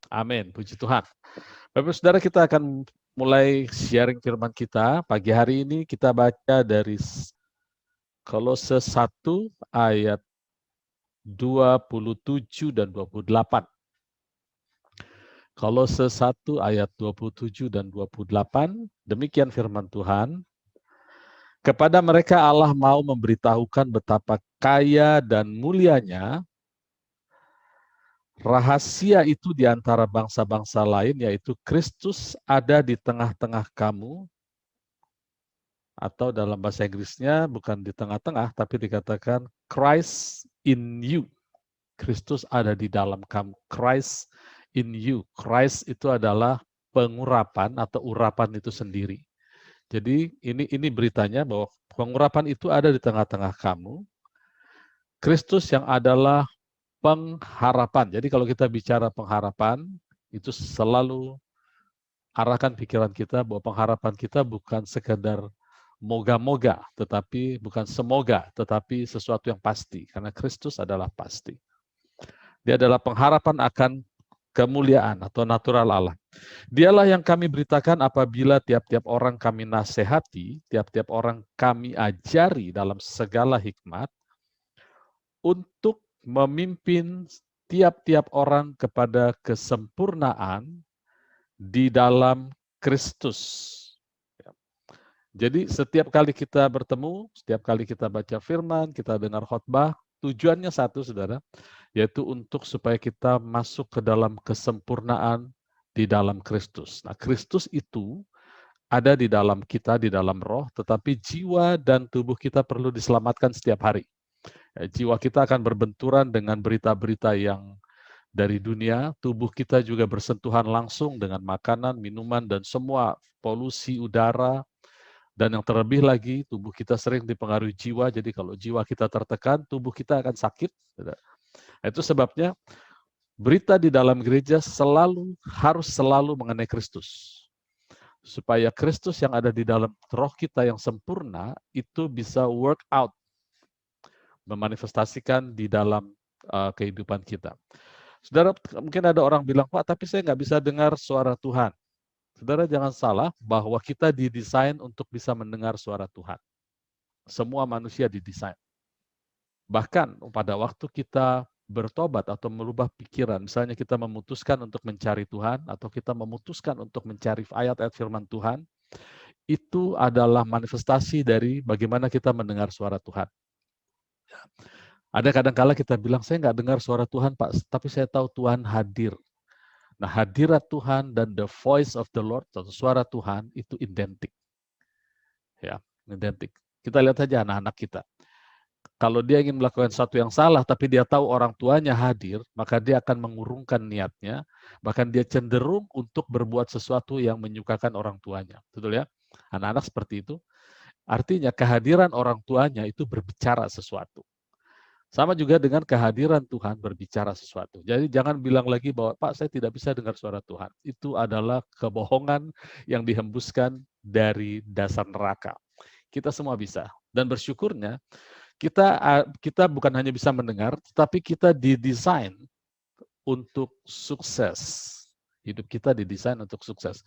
Amin, puji Tuhan. Bapak Saudara, kita akan mulai sharing firman kita. Pagi hari ini kita baca dari Kolose 1 ayat 27 dan 28. Kolose 1 ayat 27 dan 28, demikian firman Tuhan. Kepada mereka Allah mau memberitahukan betapa kaya dan mulianya rahasia itu di antara bangsa-bangsa lain, yaitu Kristus ada di tengah-tengah kamu, atau dalam bahasa Inggrisnya bukan di tengah-tengah, tapi dikatakan Christ in you. Kristus ada di dalam kamu. Christ in you. Christ itu adalah pengurapan atau urapan itu sendiri. Jadi ini beritanya bahwa pengurapan itu ada di tengah-tengah kamu. Kristus yang adalah pengharapan. Jadi kalau kita bicara pengharapan, itu selalu arahkan pikiran kita bahwa pengharapan kita bukan sekedar moga-moga, tetapi bukan semoga, tetapi sesuatu yang pasti. Karena Kristus adalah pasti. Dia adalah pengharapan akan kemuliaan atau natural Allah. Dialah yang kami beritakan apabila tiap-tiap orang kami nasihati, tiap-tiap orang kami ajari dalam segala hikmat, untuk memimpin tiap-tiap orang kepada kesempurnaan di dalam Kristus. Jadi setiap kali kita bertemu, setiap kali kita baca firman, kita dengar khotbah, tujuannya satu, saudara, yaitu untuk supaya kita masuk ke dalam kesempurnaan di dalam Kristus. Nah, Kristus itu ada di dalam kita, di dalam roh, tetapi jiwa dan tubuh kita perlu diselamatkan setiap hari. Jiwa kita akan berbenturan dengan berita-berita yang dari dunia, tubuh kita juga bersentuhan langsung dengan makanan, minuman, dan semua polusi udara. Dan yang terlebih lagi, tubuh kita sering dipengaruhi jiwa, jadi kalau jiwa kita tertekan, tubuh kita akan sakit. Itu sebabnya berita di dalam gereja harus selalu mengenai Kristus. Supaya Kristus yang ada di dalam roh kita yang sempurna, itu bisa work out, memanifestasikan di dalam kehidupan kita. Saudara, mungkin ada orang bilang, Pak, tapi saya nggak bisa dengar suara Tuhan. Saudara jangan salah bahwa kita didesain untuk bisa mendengar suara Tuhan. Semua manusia didesain. Bahkan pada waktu kita bertobat atau merubah pikiran, misalnya kita memutuskan untuk mencari Tuhan, atau kita memutuskan untuk mencari ayat-ayat firman Tuhan, itu adalah manifestasi dari bagaimana kita mendengar suara Tuhan. Ada kadang-kala kita bilang, saya nggak dengar suara Tuhan, Pak, tapi saya tahu Tuhan hadir. Nah, hadirat Tuhan dan the voice of the Lord, atau suara Tuhan, itu identik. Ya, identik. Kita lihat saja anak-anak kita. Kalau dia ingin melakukan sesuatu yang salah, tapi dia tahu orang tuanya hadir, maka dia akan mengurungkan niatnya, bahkan dia cenderung untuk berbuat sesuatu yang menyukakan orang tuanya. Betul ya? Anak-anak seperti itu. Artinya kehadiran orang tuanya itu berbicara sesuatu. Sama juga dengan kehadiran Tuhan berbicara sesuatu. Jadi jangan bilang lagi bahwa, Pak, saya tidak bisa dengar suara Tuhan. Itu adalah kebohongan yang dihembuskan dari dasar neraka. Kita semua bisa. Dan bersyukurnya, kita bukan hanya bisa mendengar, tetapi kita didesain untuk sukses. Hidup kita didesain untuk sukses.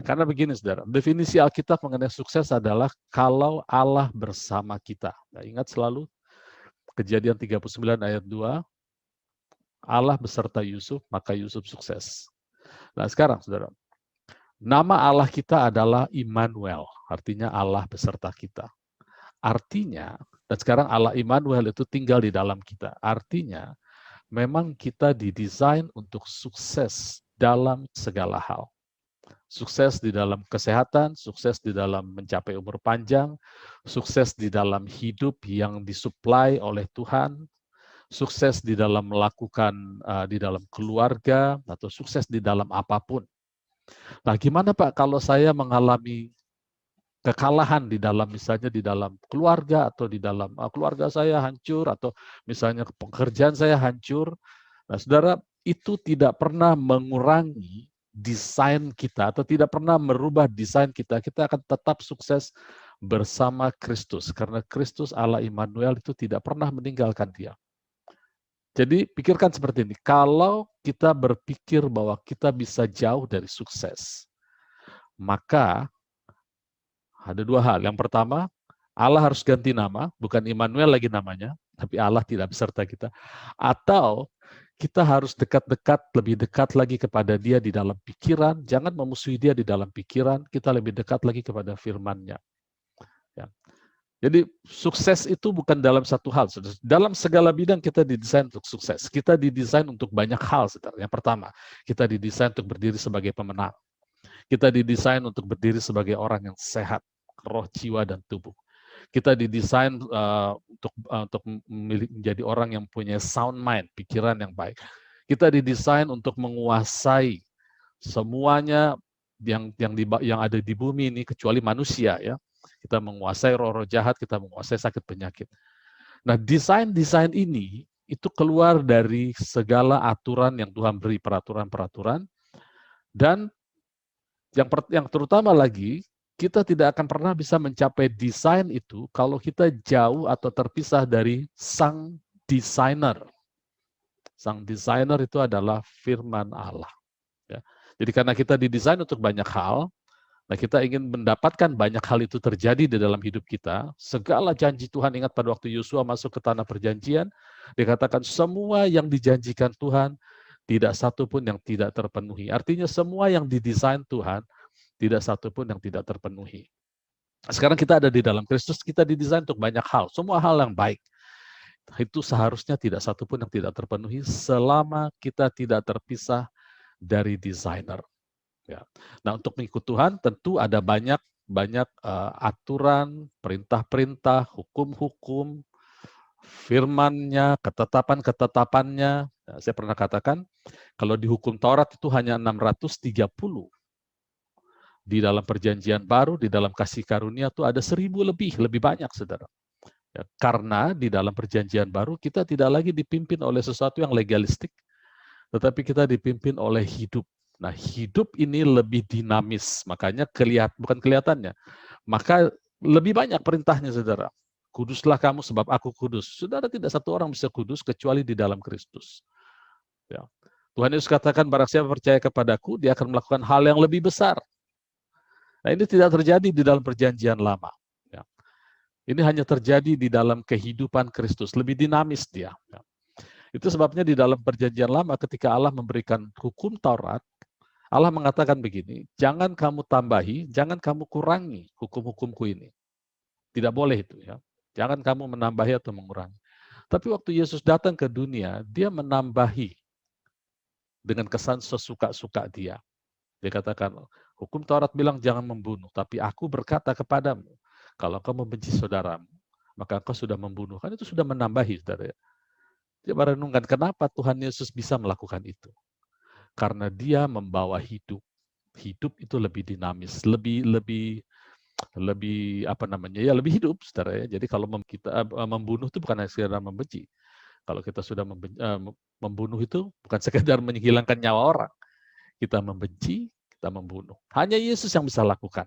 Karena begini, saudara, definisi Alkitab mengenai sukses adalah kalau Allah bersama kita. Nah, ingat selalu, Kejadian 39 ayat 2, Allah beserta Yusuf, maka Yusuf sukses. Nah sekarang, saudara, nama Allah kita adalah Immanuel, artinya Allah beserta kita. Artinya, dan sekarang Allah Immanuel itu tinggal di dalam kita. Artinya, memang kita didesain untuk sukses dalam segala hal. Sukses di dalam kesehatan, sukses di dalam mencapai umur panjang, sukses di dalam hidup yang disuplai oleh Tuhan, sukses di dalam melakukan di dalam keluarga, atau sukses di dalam apapun. Nah, gimana Pak kalau saya mengalami kekalahan di dalam, misalnya di dalam keluarga, atau di dalam keluarga saya hancur, atau misalnya pekerjaan saya hancur. Nah, saudara, itu tidak pernah mengurangi desain kita, atau tidak pernah merubah desain kita. Kita akan tetap sukses bersama Kristus, karena Kristus Allah Immanuel itu tidak pernah meninggalkan dia. Jadi pikirkan seperti ini, kalau kita berpikir bahwa kita bisa jauh dari sukses, maka ada dua hal. Yang pertama, Allah harus ganti nama, bukan Immanuel lagi namanya, tapi Allah tidak beserta kita. Atau kita harus dekat-dekat, lebih dekat lagi kepada Dia di dalam pikiran, jangan memusuhi Dia di dalam pikiran, kita lebih dekat lagi kepada firman-Nya. Ya. Jadi sukses itu bukan dalam satu hal. Dalam segala bidang kita didesain untuk sukses. Kita didesain untuk banyak hal. Yang pertama, kita didesain untuk berdiri sebagai pemenang. Kita didesain untuk berdiri sebagai orang yang sehat, roh, jiwa, dan tubuh. Kita didesain untuk menjadi orang yang punya sound mind, pikiran yang baik. Kita didesain untuk menguasai semuanya yang ada di bumi ini kecuali manusia, ya. Kita menguasai roh-roh jahat, kita menguasai sakit penyakit. Nah, desain ini itu keluar dari segala aturan yang Tuhan beri, peraturan-peraturan, dan yang terutama lagi, kita tidak akan pernah bisa mencapai desain itu kalau kita jauh atau terpisah dari sang desainer. Sang desainer itu adalah firman Allah. Ya. Jadi karena kita didesain untuk banyak hal, nah kita ingin mendapatkan banyak hal itu terjadi di dalam hidup kita. Segala janji Tuhan, ingat pada waktu Yosua masuk ke tanah perjanjian, dikatakan semua yang dijanjikan Tuhan, tidak satu pun yang tidak terpenuhi. Artinya semua yang didesain Tuhan, tidak satu pun yang tidak terpenuhi. Sekarang kita ada di dalam Kristus, kita didesain untuk banyak hal, semua hal yang baik. Itu seharusnya tidak satu pun yang tidak terpenuhi selama kita tidak terpisah dari desainer. Ya. Nah, untuk mengikut Tuhan tentu ada banyak aturan, perintah-perintah, hukum-hukum, firman-Nya, ketetapan-ketetapannya. Nah, saya pernah katakan, kalau di hukum Taurat itu hanya 630. Di dalam perjanjian baru, di dalam kasih karunia itu ada 1000 lebih banyak, saudara. Ya, karena di dalam perjanjian baru kita tidak lagi dipimpin oleh sesuatu yang legalistik, tetapi kita dipimpin oleh hidup. Nah, hidup ini lebih dinamis, makanya bukan kelihatannya, maka lebih banyak perintahnya, saudara. Kuduslah kamu sebab aku kudus. Saudara, tidak satu orang bisa kudus kecuali di dalam Kristus. Ya. Tuhan Yesus katakan, barang siapa percaya kepadaku, dia akan melakukan hal yang lebih besar. Nah, ini tidak terjadi di dalam perjanjian lama. Ya. Ini hanya terjadi di dalam kehidupan Kristus, lebih dinamis dia. Ya. Itu sebabnya di dalam perjanjian lama ketika Allah memberikan hukum Taurat, Allah mengatakan begini, jangan kamu tambahi, jangan kamu kurangi hukum-hukumku ini. Tidak boleh itu, ya. Jangan kamu menambahi atau mengurangi. Tapi waktu Yesus datang ke dunia, dia menambahi dengan kesan sesuka-suka dia. Dia katakan, hukum Taurat bilang jangan membunuh, tapi aku berkata kepadamu, kalau kau membenci saudaramu, maka engkau sudah membunuh. Kan itu sudah menambahi, saudara. Dia merenungkan kenapa Tuhan Yesus bisa melakukan itu. Karena dia membawa hidup. Hidup itu lebih dinamis, lebih lebih hidup, saudara, ya. Jadi kalau kita membunuh itu bukan sekedar membenci. Kalau kita sudah membunuh itu bukan sekedar menghilangkan nyawa orang. Kita membenci, kita membunuh. Hanya Yesus yang bisa lakukan.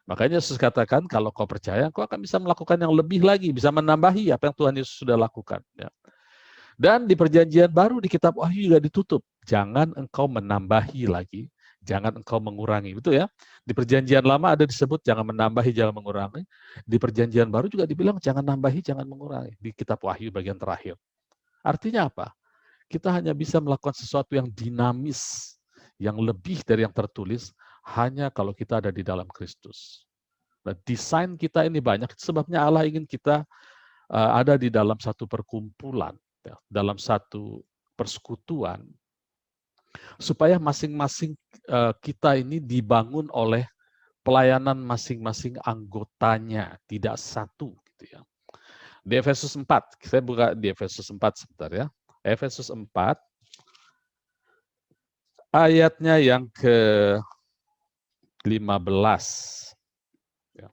Makanya Yesus katakan, kalau kau percaya, kau akan bisa melakukan yang lebih lagi, bisa menambahi apa yang Tuhan Yesus sudah lakukan. Ya. Dan di perjanjian baru di kitab Wahyu juga ditutup. Jangan engkau menambahi lagi, jangan engkau mengurangi. Betul ya? Di perjanjian lama ada disebut jangan menambahi, jangan mengurangi. Di perjanjian baru juga dibilang jangan nambahi, jangan mengurangi. Di kitab Wahyu bagian terakhir. Artinya apa? Kita hanya bisa melakukan sesuatu yang dinamis, yang lebih dari yang tertulis, hanya kalau kita ada di dalam Kristus. Nah, desain kita ini banyak, sebabnya Allah ingin kita ada di dalam satu perkumpulan, ya, dalam satu persekutuan, supaya masing-masing kita ini dibangun oleh pelayanan masing-masing anggotanya, tidak satu. Gitu ya. Di Efesus 4, saya buka di Efesus 4 sebentar ya. Efesus 4, ayatnya yang ke-15. Ya.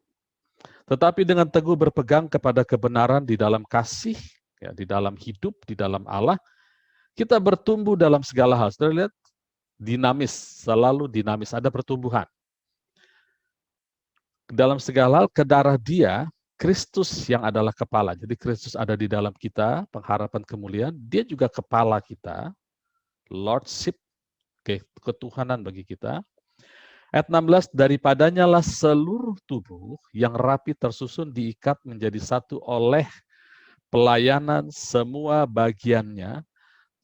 Tetapi dengan teguh berpegang kepada kebenaran di dalam kasih, ya, di dalam hidup, di dalam Allah, kita bertumbuh dalam segala hal. Saudara lihat, dinamis, selalu dinamis, ada pertumbuhan. Dalam segala hal, ke darah Dia Kristus yang adalah kepala. Jadi Kristus ada di dalam kita, pengharapan kemuliaan, dia juga kepala kita, lordship, ketuhanan bagi kita. Ayat 16, daripadanya lah seluruh tubuh yang rapi tersusun diikat menjadi satu oleh pelayanan semua bagiannya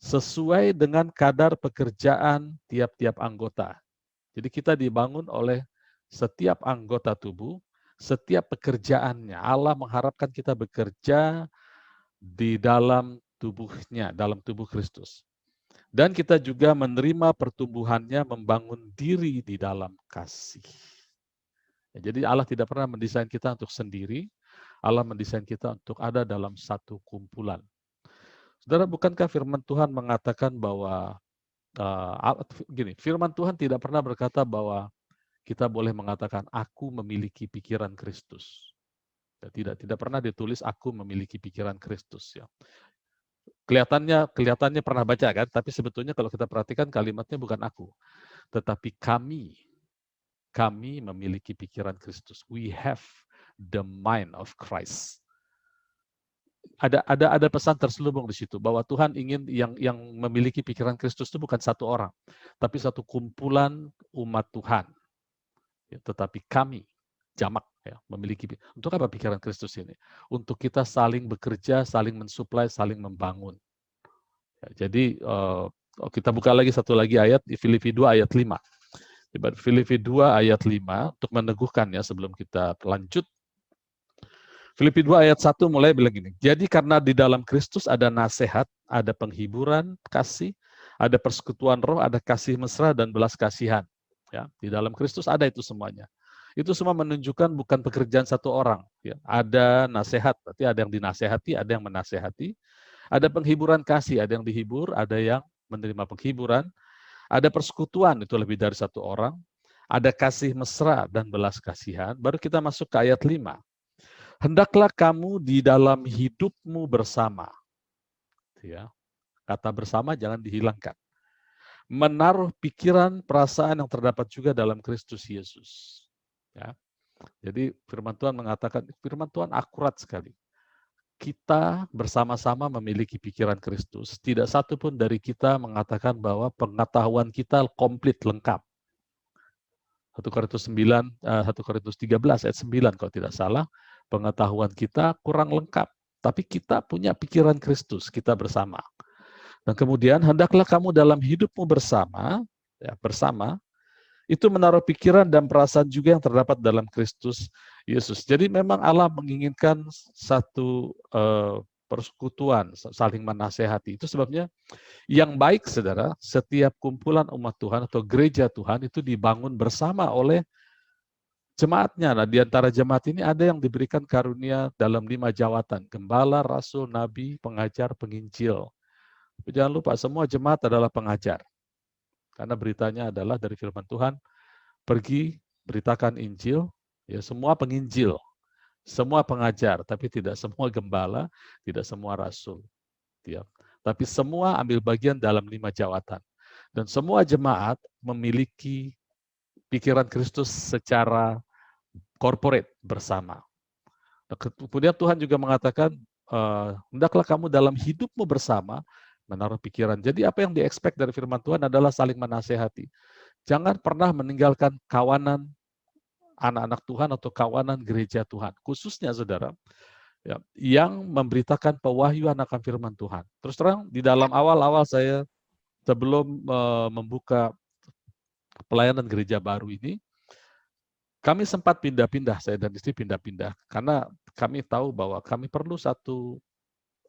sesuai dengan kadar pekerjaan tiap-tiap anggota. Jadi kita dibangun oleh setiap anggota tubuh, setiap pekerjaannya. Allah mengharapkan kita bekerja di dalam tubuhnya, dalam tubuh Kristus. Dan kita juga menerima pertumbuhannya membangun diri di dalam kasih. Jadi Allah tidak pernah mendesain kita untuk sendiri, Allah mendesain kita untuk ada dalam satu kumpulan. Saudara, bukankah firman Tuhan mengatakan bahwa firman Tuhan tidak pernah berkata bahwa kita boleh mengatakan aku memiliki pikiran Kristus. Tidak pernah ditulis aku memiliki pikiran Kristus, ya. Kelihatannya pernah baca kan, tapi sebetulnya kalau kita perhatikan kalimatnya bukan aku, tetapi kami memiliki pikiran Kristus. We have the mind of Christ. Ada pesan terselubung di situ bahwa Tuhan ingin yang memiliki pikiran Kristus itu bukan satu orang, tapi satu kumpulan umat Tuhan. Ya, tetapi kami jamak, ya, memiliki. Untuk apa pikiran Kristus ini? Untuk kita saling bekerja, saling mensuplai, saling membangun. Ya, jadi kita buka lagi satu lagi ayat di Filipi 2 ayat 5. Filipi 2 ayat 5 untuk meneguhkannya sebelum kita lanjut. Filipi 2 ayat 1 mulai bilang gini. Jadi karena di dalam Kristus ada nasihat, ada penghiburan kasih, ada persekutuan roh, ada kasih mesra dan belas kasihan. Ya, di dalam Kristus ada itu semuanya. Itu semua menunjukkan bukan pekerjaan satu orang. Ya. Ada nasihat, berarti ada yang dinasehati, ada yang menasehati. Ada penghiburan kasih, ada yang dihibur, ada yang menerima penghiburan. Ada persekutuan, itu lebih dari satu orang. Ada kasih mesra dan belas kasihan. Baru kita masuk ke ayat 5. Hendaklah kamu di dalam hidupmu bersama. Ya. Kata bersama jangan dihilangkan. Menaruh pikiran, perasaan yang terdapat juga dalam Kristus Yesus. Ya. Jadi firman Tuhan mengatakan, firman Tuhan akurat sekali. Kita bersama-sama memiliki pikiran Kristus. Tidak satu pun dari kita mengatakan bahwa pengetahuan kita komplit, lengkap. 1 Korintus 13 ayat 9 kalau tidak salah, pengetahuan kita kurang lengkap. Tapi kita punya pikiran Kristus, kita bersama. Dan kemudian hendaklah kamu dalam hidupmu bersama, ya, bersama, itu menaruh pikiran dan perasaan juga yang terdapat dalam Kristus Yesus. Jadi memang Allah menginginkan satu persekutuan, saling menasehati. Itu sebabnya yang baik, saudara, setiap kumpulan umat Tuhan atau gereja Tuhan itu dibangun bersama oleh jemaatnya. Nah, di antara jemaat ini ada yang diberikan karunia dalam 5 jawatan. Gembala, rasul, nabi, pengajar, penginjil. Jangan lupa, semua jemaat adalah pengajar. Karena beritanya adalah dari firman Tuhan, pergi beritakan Injil, ya semua penginjil, semua pengajar, tapi tidak semua gembala, tidak semua rasul. Ya. Tapi semua ambil bagian dalam 5 jawatan. Dan semua jemaat memiliki pikiran Kristus secara corporate bersama. Kemudian Tuhan juga mengatakan, hendaklah kamu dalam hidupmu bersama menaruh pikiran. Jadi apa yang di-expect dari firman Tuhan adalah saling menasehati. Jangan pernah meninggalkan kawanan anak-anak Tuhan atau kawanan gereja Tuhan. Khususnya saudara, ya, yang memberitakan pewahyuan akan firman Tuhan. Terus terang, di dalam awal-awal saya sebelum membuka pelayanan gereja baru ini, kami sempat pindah-pindah, saya dan istri pindah-pindah. Karena kami tahu bahwa kami perlu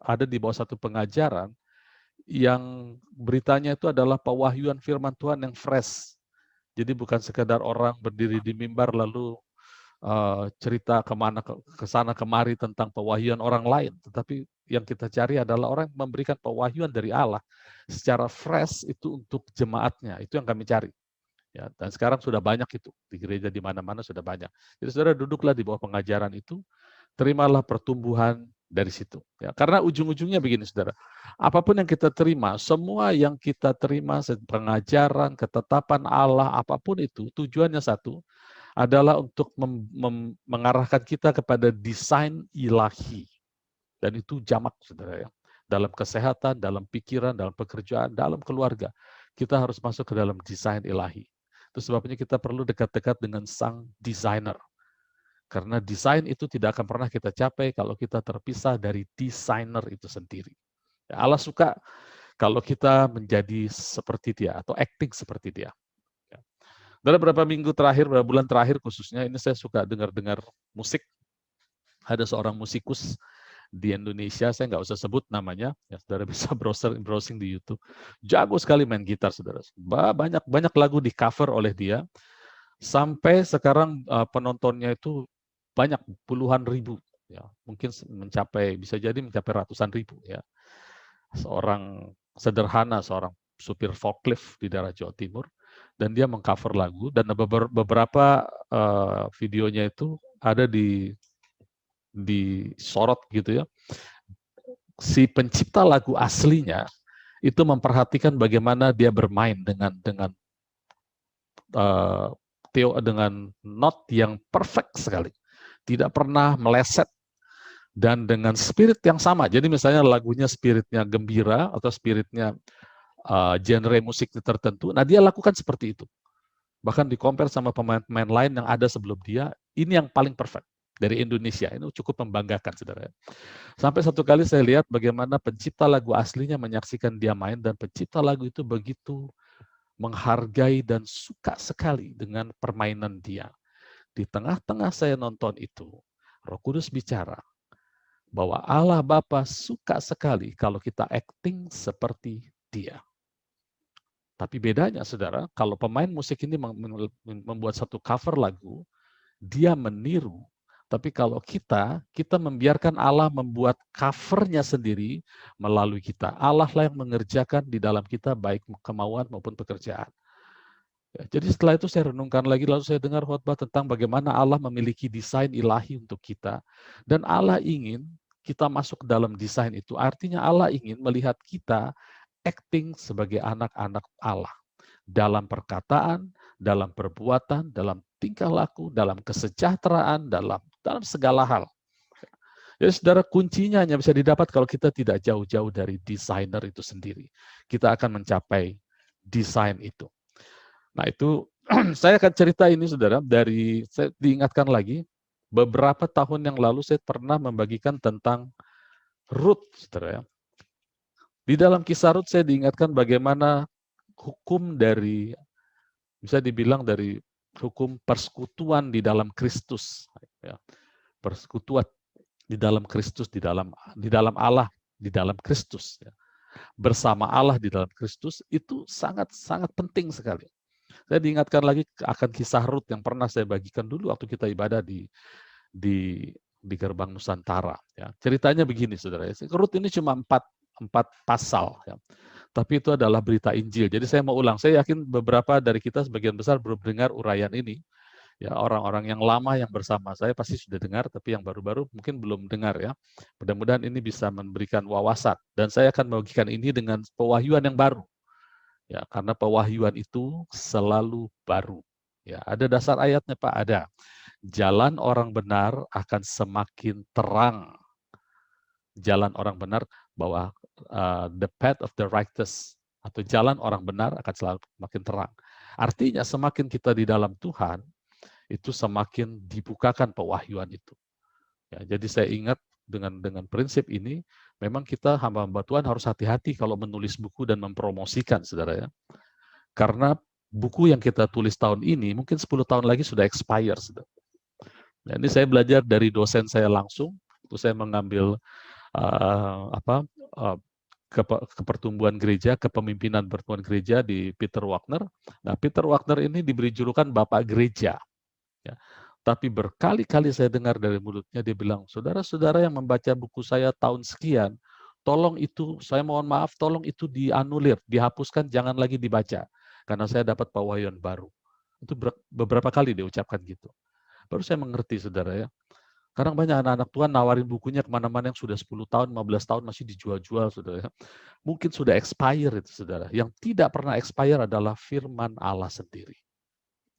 ada di bawah satu pengajaran yang beritanya itu adalah pewahyuan firman Tuhan yang fresh. Jadi bukan sekedar orang berdiri di mimbar lalu cerita ke sana kemari tentang pewahyuan orang lain, tetapi yang kita cari adalah orang yang memberikan pewahyuan dari Allah secara fresh itu untuk jemaatnya. Itu yang kami cari. Ya, dan sekarang sudah banyak itu di gereja di mana-mana sudah banyak. Jadi saudara duduklah di bawah pengajaran itu, terimalah pertumbuhan dari situ. Ya, karena ujung-ujungnya begini, saudara. Apapun yang kita terima, semua yang kita terima, pengajaran, ketetapan Allah, apapun itu, tujuannya satu, adalah untuk mengarahkan kita kepada desain ilahi. Dan itu jamak, saudara ya. Dalam kesehatan, dalam pikiran, dalam pekerjaan, dalam keluarga. Kita harus masuk ke dalam desain ilahi. Itu sebabnya kita perlu dekat-dekat dengan sang desainer. Karena desain itu tidak akan pernah kita capai kalau kita terpisah dari desainer itu sendiri. Ya, Allah suka kalau kita menjadi seperti dia atau acting seperti dia. Ya. Dalam beberapa minggu terakhir, beberapa bulan terakhir khususnya, ini saya suka dengar-dengar musik. Ada seorang musikus di Indonesia, saya nggak usah sebut namanya, ya saudara bisa browsing di YouTube. Jago sekali main gitar, saudara. Banyak lagu di cover oleh dia. Sampai sekarang penontonnya itu banyak, puluhan ribu. Ya, mungkin bisa jadi mencapai ratusan ribu. Ya. Seorang sederhana, seorang supir forklift di daerah Jawa Timur, dan dia mengcover lagu, dan beberapa videonya itu ada disorot gitu ya. Si pencipta lagu aslinya itu memperhatikan bagaimana dia bermain dengan not yang perfect sekali, tidak pernah meleset, dan dengan spirit yang sama. Jadi misalnya lagunya spiritnya gembira atau spiritnya genre musik tertentu, nah dia lakukan seperti itu. Bahkan di-compare sama pemain-pemain lain yang ada sebelum dia, ini yang paling perfect dari Indonesia. Ini cukup membanggakan, saudara. Sampai satu kali saya lihat bagaimana pencipta lagu aslinya menyaksikan dia main, dan pencipta lagu itu begitu menghargai dan suka sekali dengan permainan dia. Di tengah-tengah saya nonton itu, Roh Kudus bicara bahwa Allah Bapa suka sekali kalau kita acting seperti dia. Tapi bedanya, saudara, kalau pemain musik ini membuat satu cover lagu, dia meniru. Tapi kalau kita membiarkan Allah membuat covernya sendiri melalui kita. Allah lah yang mengerjakan di dalam kita baik kemauan maupun pekerjaan. Ya, jadi setelah itu saya renungkan lagi, lalu saya dengar khotbah tentang bagaimana Allah memiliki desain ilahi untuk kita. Dan Allah ingin kita masuk ke dalam desain itu. Artinya Allah ingin melihat kita acting sebagai anak-anak Allah. Dalam perkataan, dalam perbuatan, dalam tingkah laku, dalam kesejahteraan, dalam segala hal. Jadi saudara, kuncinya hanya bisa didapat kalau kita tidak jauh-jauh dari desainer itu sendiri. Kita akan mencapai desain itu. Nah itu, saya akan cerita ini saudara, saya diingatkan lagi, beberapa tahun yang lalu saya pernah membagikan tentang Ruth, saudara ya. Di dalam kisah Ruth saya diingatkan bagaimana hukum bisa dibilang dari hukum persekutuan di dalam Kristus, ya. Persekutuan di dalam Kristus, di dalam Allah, di dalam Kristus, ya. Bersama Allah di dalam Kristus itu sangat penting sekali. Saya diingatkan lagi akan kisah Ruth yang pernah saya bagikan dulu waktu kita ibadah di Gerbang Nusantara. Ya. Ceritanya begini, saudara. Ruth ini cuma 4 pasal. Ya. Tapi itu adalah berita Injil. Jadi saya mau ulang. Saya yakin beberapa dari kita sebagian besar belum dengar uraian ini. Ya, orang-orang yang lama yang bersama saya pasti sudah dengar, tapi yang baru-baru mungkin belum dengar ya. Mudah-mudahan ini bisa memberikan wawasan. Dan saya akan membagikan ini dengan pewahyuan yang baru. Ya, karena pewahyuan itu selalu baru. Ya, ada dasar ayatnya, Pak, ada. Jalan orang benar akan semakin terang. Jalan orang benar bahwa the path of the righteous atau jalan orang benar akan selalu makin terang. Artinya semakin kita di dalam Tuhan, itu semakin dibukakan pewahyuan itu. Ya, jadi saya ingat dengan prinsip ini, memang kita hamba-hamba Tuhan harus hati-hati kalau menulis buku dan mempromosikan, saudara ya. Karena buku yang kita tulis tahun ini, mungkin 10 tahun lagi sudah expire. Saudara. Nah, ini saya belajar dari dosen saya langsung, itu saya mengambil kepertumbuhan gereja, kepemimpinan pertumbuhan gereja di Peter Wagner. Nah, Peter Wagner ini diberi julukan Bapak Gereja. Ya. Tapi berkali-kali saya dengar dari mulutnya, dia bilang, saudara-saudara yang membaca buku saya tahun sekian, tolong itu, saya mohon maaf, tolong itu dianulir, dihapuskan, jangan lagi dibaca. Karena saya dapat pewahyuan baru. Itu beberapa kali dia ucapkan gitu. Baru saya mengerti, saudara ya. Kadang banyak anak-anak Tuhan nawarin bukunya kemana-mana yang sudah 10 tahun, 15 tahun masih dijual-jual, saudara ya. Mungkin sudah expire itu, saudara. Yang tidak pernah expire adalah firman Allah sendiri.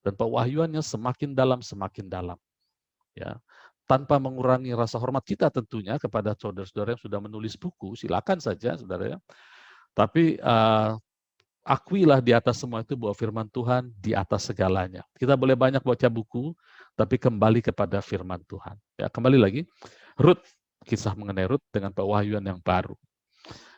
Dan pewahyuannya semakin dalam, semakin dalam. Ya, tanpa mengurangi rasa hormat kita tentunya kepada saudara-saudara yang sudah menulis buku, silakan saja saudara ya. Tapi akuilah di atas semua itu bahwa firman Tuhan di atas segalanya. Kita boleh banyak baca buku, tapi kembali kepada firman Tuhan. Ya, kembali lagi, Rut, kisah mengenai Rut dengan pewahyuan yang baru.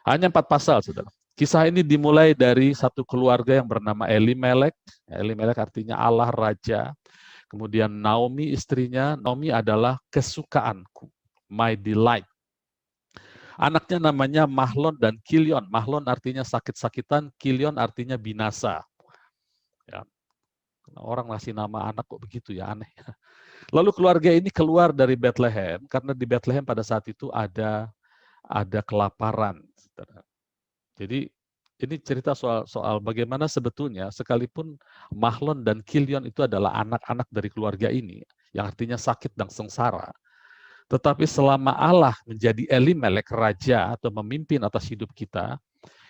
Hanya 4 pasal, saudara. Kisah ini dimulai dari satu keluarga yang bernama Elimelek. Elimelek artinya Allah Raja. Kemudian Naomi istrinya, Naomi adalah kesukaanku, my delight. Anaknya namanya Mahlon dan Kilion. Mahlon artinya sakit-sakitan, Kilion artinya binasa. Ya. Orang ngasih nama anak kok begitu ya, aneh. Lalu keluarga ini keluar dari Bethlehem, karena di Bethlehem pada saat itu ada kelaparan. Jadi ini cerita soal bagaimana sebetulnya sekalipun Mahlon dan Kilion itu adalah anak-anak dari keluarga ini, yang artinya sakit dan sengsara. Tetapi selama Allah menjadi Elimelek, raja atau memimpin atas hidup kita,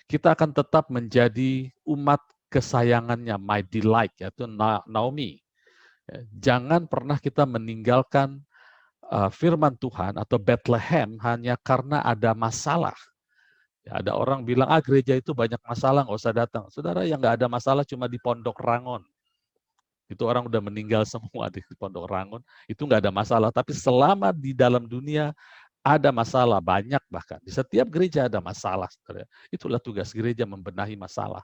kita akan tetap menjadi umat kesayangannya, my delight, yaitu Naomi. Jangan pernah kita meninggalkan firman Tuhan atau Bethlehem hanya karena ada masalah. Ya, ada orang bilang, gereja itu banyak masalah, nggak usah datang. Saudara, yang nggak ada masalah cuma di Pondok Rangon. Itu orang udah meninggal semua di Pondok Rangon. Itu nggak ada masalah. Tapi selama di dalam dunia ada masalah, banyak bahkan. Di setiap gereja ada masalah. Saudara. Itulah tugas gereja, membenahi masalah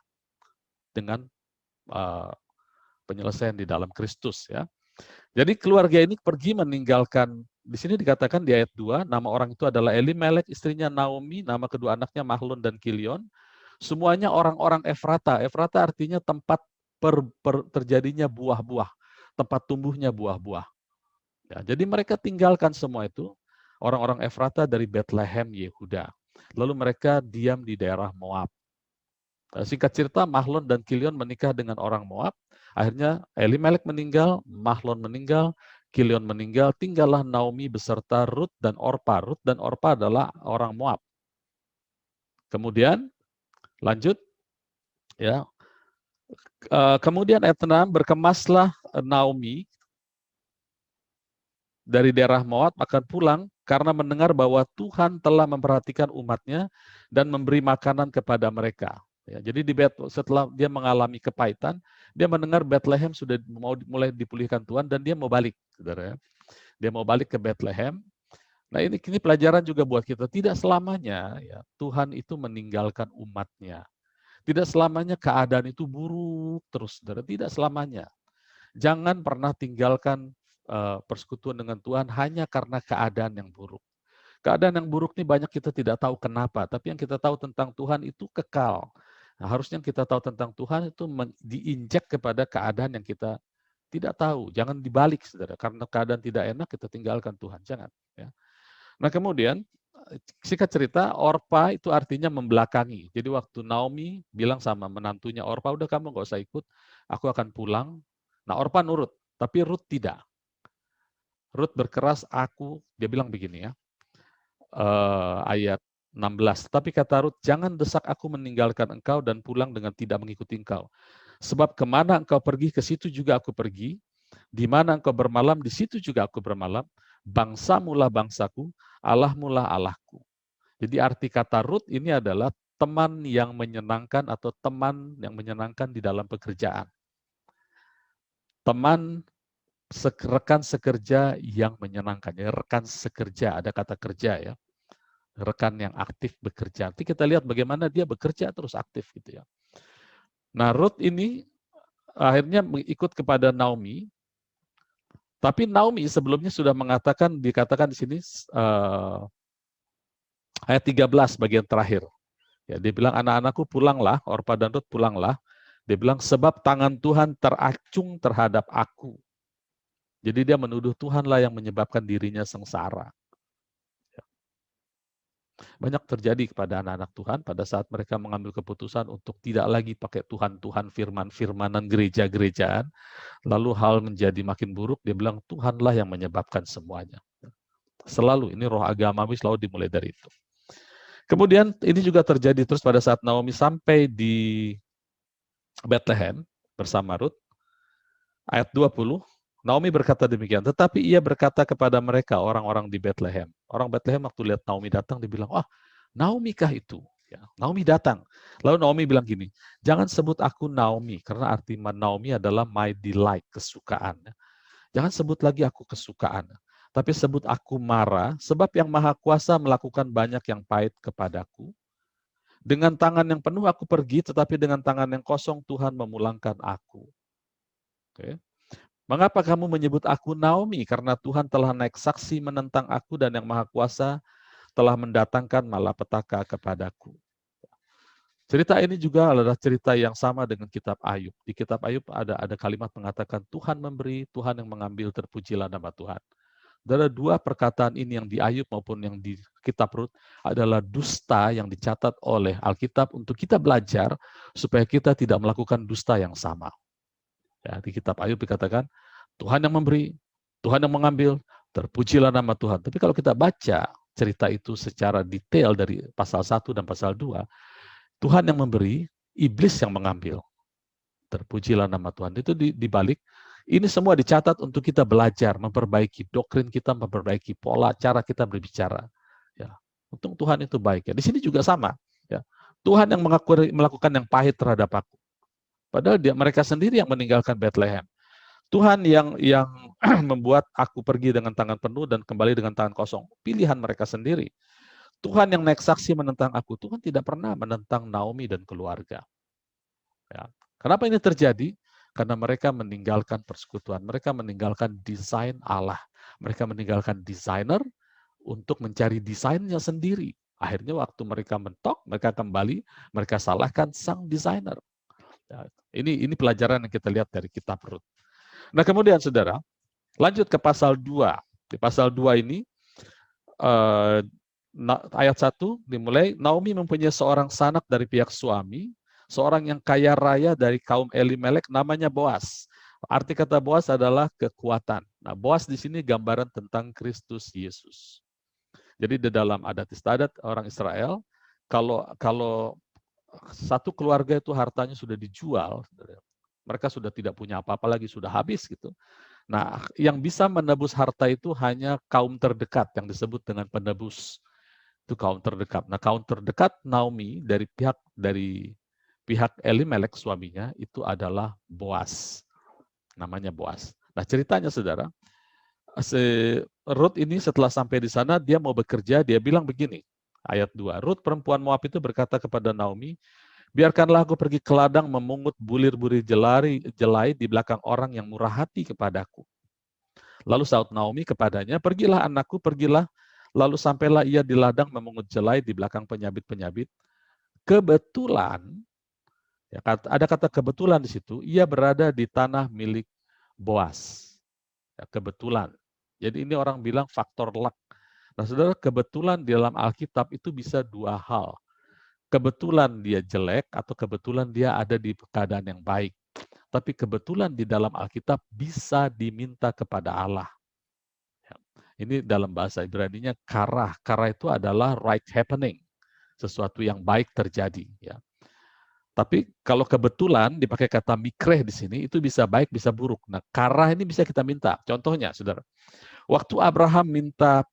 dengan penyelesaian di dalam Kristus. Ya. Jadi keluarga ini pergi meninggalkan, di sini dikatakan di ayat 2, nama orang itu adalah Elimelek, istrinya Naomi, nama kedua anaknya Mahlon dan Kilion. Semuanya orang-orang Efrata. Efrata artinya tempat terjadinya buah-buah, tempat tumbuhnya buah-buah. Ya, jadi mereka tinggalkan semua itu, orang-orang Efrata dari Bethlehem, Yehuda. Lalu mereka diam di daerah Moab. Singkat cerita, Mahlon dan Kilion menikah dengan orang Moab. Akhirnya Elimelek meninggal, Mahlon meninggal, Kilion meninggal, tinggallah Naomi beserta Rut dan Orpa. Rut dan Orpa adalah orang Moab. Kemudian lanjut, ya. Kemudian ayat 6, berkemaslah Naomi dari daerah Moab akan pulang karena mendengar bahwa Tuhan telah memperhatikan umatnya dan memberi makanan kepada mereka. Ya, jadi setelah dia mengalami kepahitan, dia mendengar Bethlehem sudah mulai dipulihkan Tuhan dan dia mau balik, saudara. Dia mau balik ke Bethlehem. Nah ini pelajaran juga buat kita. Tidak selamanya ya Tuhan itu meninggalkan umatnya. Tidak selamanya keadaan itu buruk terus, saudara. Tidak selamanya. Jangan pernah tinggalkan persekutuan dengan Tuhan hanya karena keadaan yang buruk. Keadaan yang buruk ini banyak kita tidak tahu kenapa, tapi yang kita tahu tentang Tuhan itu kekal. Nah, harusnya yang kita tahu tentang Tuhan itu diinjak kepada keadaan yang kita tidak tahu. Jangan dibalik, saudara. Karena keadaan tidak enak, kita tinggalkan Tuhan. Jangan. Ya. Nah kemudian, singkat cerita, Orpa itu artinya membelakangi. Jadi waktu Naomi bilang sama menantunya, Orpa, udah kamu nggak usah ikut, aku akan pulang. Nah Orpa nurut, tapi Rut tidak. Rut berkeras, dia bilang begini ya, ayat 16. Tapi kata Rut, jangan desak aku meninggalkan engkau dan pulang dengan tidak mengikuti engkau. Sebab kemana engkau pergi, ke situ juga aku pergi. Di mana engkau bermalam, di situ juga aku bermalam. Bangsamulah bangsaku, Allahmulah Allahku. Jadi arti kata Rut ini adalah teman yang menyenangkan atau teman yang menyenangkan di dalam pekerjaan. Teman, rekan sekerja yang menyenangkan. Ya, rekan sekerja, ada kata kerja ya. Rekan yang aktif bekerja. Nanti kita lihat bagaimana dia bekerja terus aktif gitu ya. Nah, Rut ini akhirnya ikut kepada Naomi. Tapi Naomi sebelumnya sudah dikatakan di sini ayat 13 bagian terakhir. Ya, dia bilang, anak-anakku pulanglah, Orpa dan Rut pulanglah. Dia bilang, sebab tangan Tuhan teracung terhadap aku. Jadi dia menuduh Tuhanlah yang menyebabkan dirinya sengsara. Banyak terjadi kepada anak-anak Tuhan pada saat mereka mengambil keputusan untuk tidak lagi pakai Tuhan-Tuhan firman-firmanan gereja-gerejaan, lalu hal menjadi makin buruk, dia bilang Tuhanlah yang menyebabkan semuanya. Selalu, ini roh agamawi selalu dimulai dari itu. Kemudian ini juga terjadi terus pada saat Naomi sampai di Bethlehem bersama Rut. Ayat 20, Naomi berkata demikian, tetapi ia berkata kepada mereka, orang-orang di Bethlehem. Orang Bethlehem waktu lihat Naomi datang, dibilang, wah, Naomi kah itu? Ya, Naomi datang. Lalu Naomi bilang gini, jangan sebut aku Naomi, karena arti Naomi adalah my delight, kesukaan. Jangan sebut lagi aku kesukaan, tapi sebut aku Mara, sebab yang Maha Kuasa melakukan banyak yang pahit kepadaku. Dengan tangan yang penuh aku pergi, tetapi dengan tangan yang kosong Tuhan memulangkan aku. Oke. Mengapa kamu menyebut aku Naomi? Karena Tuhan telah naik saksi menentang aku dan yang Maha Kuasa telah mendatangkan malapetaka kepadaku. Cerita ini juga adalah cerita yang sama dengan kitab Ayub. Di kitab Ayub ada kalimat mengatakan Tuhan memberi, Tuhan yang mengambil, terpujilah nama Tuhan. Dari dua perkataan ini yang di Ayub maupun yang di kitab Rut adalah dusta yang dicatat oleh Alkitab untuk kita belajar supaya kita tidak melakukan dusta yang sama. Ya, di kitab Ayub dikatakan Tuhan yang memberi, Tuhan yang mengambil, terpujilah nama Tuhan. Tapi kalau kita baca cerita itu secara detail dari pasal 1 dan pasal 2, Tuhan yang memberi, iblis yang mengambil. Terpujilah nama Tuhan. Itu dibalik, ini semua dicatat untuk kita belajar, memperbaiki doktrin kita, memperbaiki pola cara kita berbicara. Ya, untung Tuhan itu baik. Ya, di sini juga sama. Ya, Tuhan yang melakukan yang pahit terhadap aku. Padahal mereka sendiri yang meninggalkan Bethlehem. Tuhan yang membuat aku pergi dengan tangan penuh dan kembali dengan tangan kosong. Pilihan mereka sendiri. Tuhan yang naik saksi menentang aku. Tuhan tidak pernah menentang Naomi dan keluarga. Ya. Kenapa ini terjadi? Karena mereka meninggalkan persekutuan. Mereka meninggalkan desain Allah. Mereka meninggalkan desainer untuk mencari desainnya sendiri. Akhirnya waktu mereka mentok, mereka kembali, mereka salahkan sang desainer. Ya. Ini pelajaran yang kita lihat dari kitab Rut. Nah kemudian saudara, lanjut ke pasal 2. Di pasal 2 ini, ayat 1 dimulai, Naomi mempunyai seorang sanak dari pihak suami, seorang yang kaya raya dari kaum Elimelek, namanya Boas. Arti kata Boas adalah kekuatan. Nah, Boas di sini gambaran tentang Kristus Yesus. Jadi di dalam adat istiadat orang Israel, kalau satu keluarga itu hartanya sudah dijual, mereka sudah tidak punya apa-apa lagi, sudah habis gitu. Nah, yang bisa menebus harta itu hanya kaum terdekat yang disebut dengan penebus. Itu kaum terdekat. Nah, kaum terdekat Naomi dari pihak Elimelek suaminya itu adalah Boas. Namanya Boas. Nah, ceritanya saudara, Rut ini setelah sampai di sana dia mau bekerja, dia bilang begini. Ayat 2. Rut perempuan Moab itu berkata kepada Naomi, biarkanlah aku pergi ke ladang memungut bulir-bulir jelai di belakang orang yang murah hati kepadaku. Lalu saud Naomi kepadanya, pergilah anakku, pergilah. Lalu sampailah ia di ladang memungut jelai di belakang penyabit-penyabit. Kebetulan, ya, ada kata kebetulan di situ, ia berada di tanah milik Boas. Ya, kebetulan. Jadi ini orang bilang faktor luck. Nah saudara, kebetulan di dalam Alkitab itu bisa dua hal. Kebetulan dia jelek atau kebetulan dia ada di keadaan yang baik. Tapi kebetulan di dalam Alkitab bisa diminta kepada Allah. Ini dalam bahasa Ibrani-nya karah. Karah itu adalah right happening. Sesuatu yang baik terjadi. Ya. Tapi kalau kebetulan dipakai kata mikreh di sini, itu bisa baik, bisa buruk. Nah, karah ini bisa kita minta. Contohnya, saudara. Waktu Abraham minta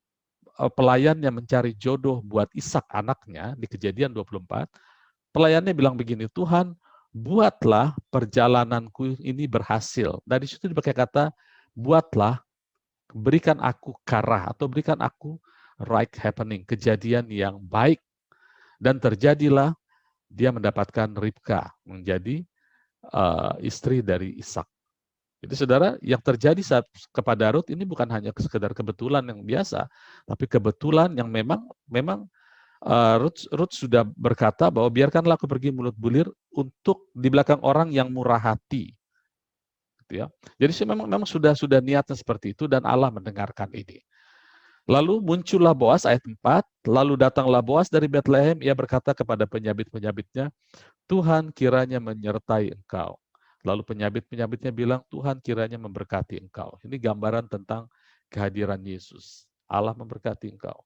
pelayannya mencari jodoh buat Ishak anaknya, di Kejadian 24, pelayannya bilang begini, Tuhan, buatlah perjalananku ini berhasil. Dari situ dipakai kata, buatlah, berikan aku karah atau berikan aku right happening, kejadian yang baik. Dan terjadilah dia mendapatkan Ribka menjadi istri dari Ishak. Jadi saudara, yang terjadi saat kepada Rut ini bukan hanya sekedar kebetulan yang biasa, tapi kebetulan yang memang Rut sudah berkata bahwa biarkanlah aku pergi mulut bulir untuk di belakang orang yang murah hati. Gitu ya. Jadi memang sudah niatnya seperti itu dan Allah mendengarkan ini. Lalu muncullah Boas ayat 4, lalu datanglah Boas dari Bethlehem, ia berkata kepada penyabit-penyabitnya, Tuhan kiranya menyertai engkau. Lalu penyabit-penyabitnya bilang, Tuhan kiranya memberkati engkau. Ini gambaran tentang kehadiran Yesus. Allah memberkati engkau.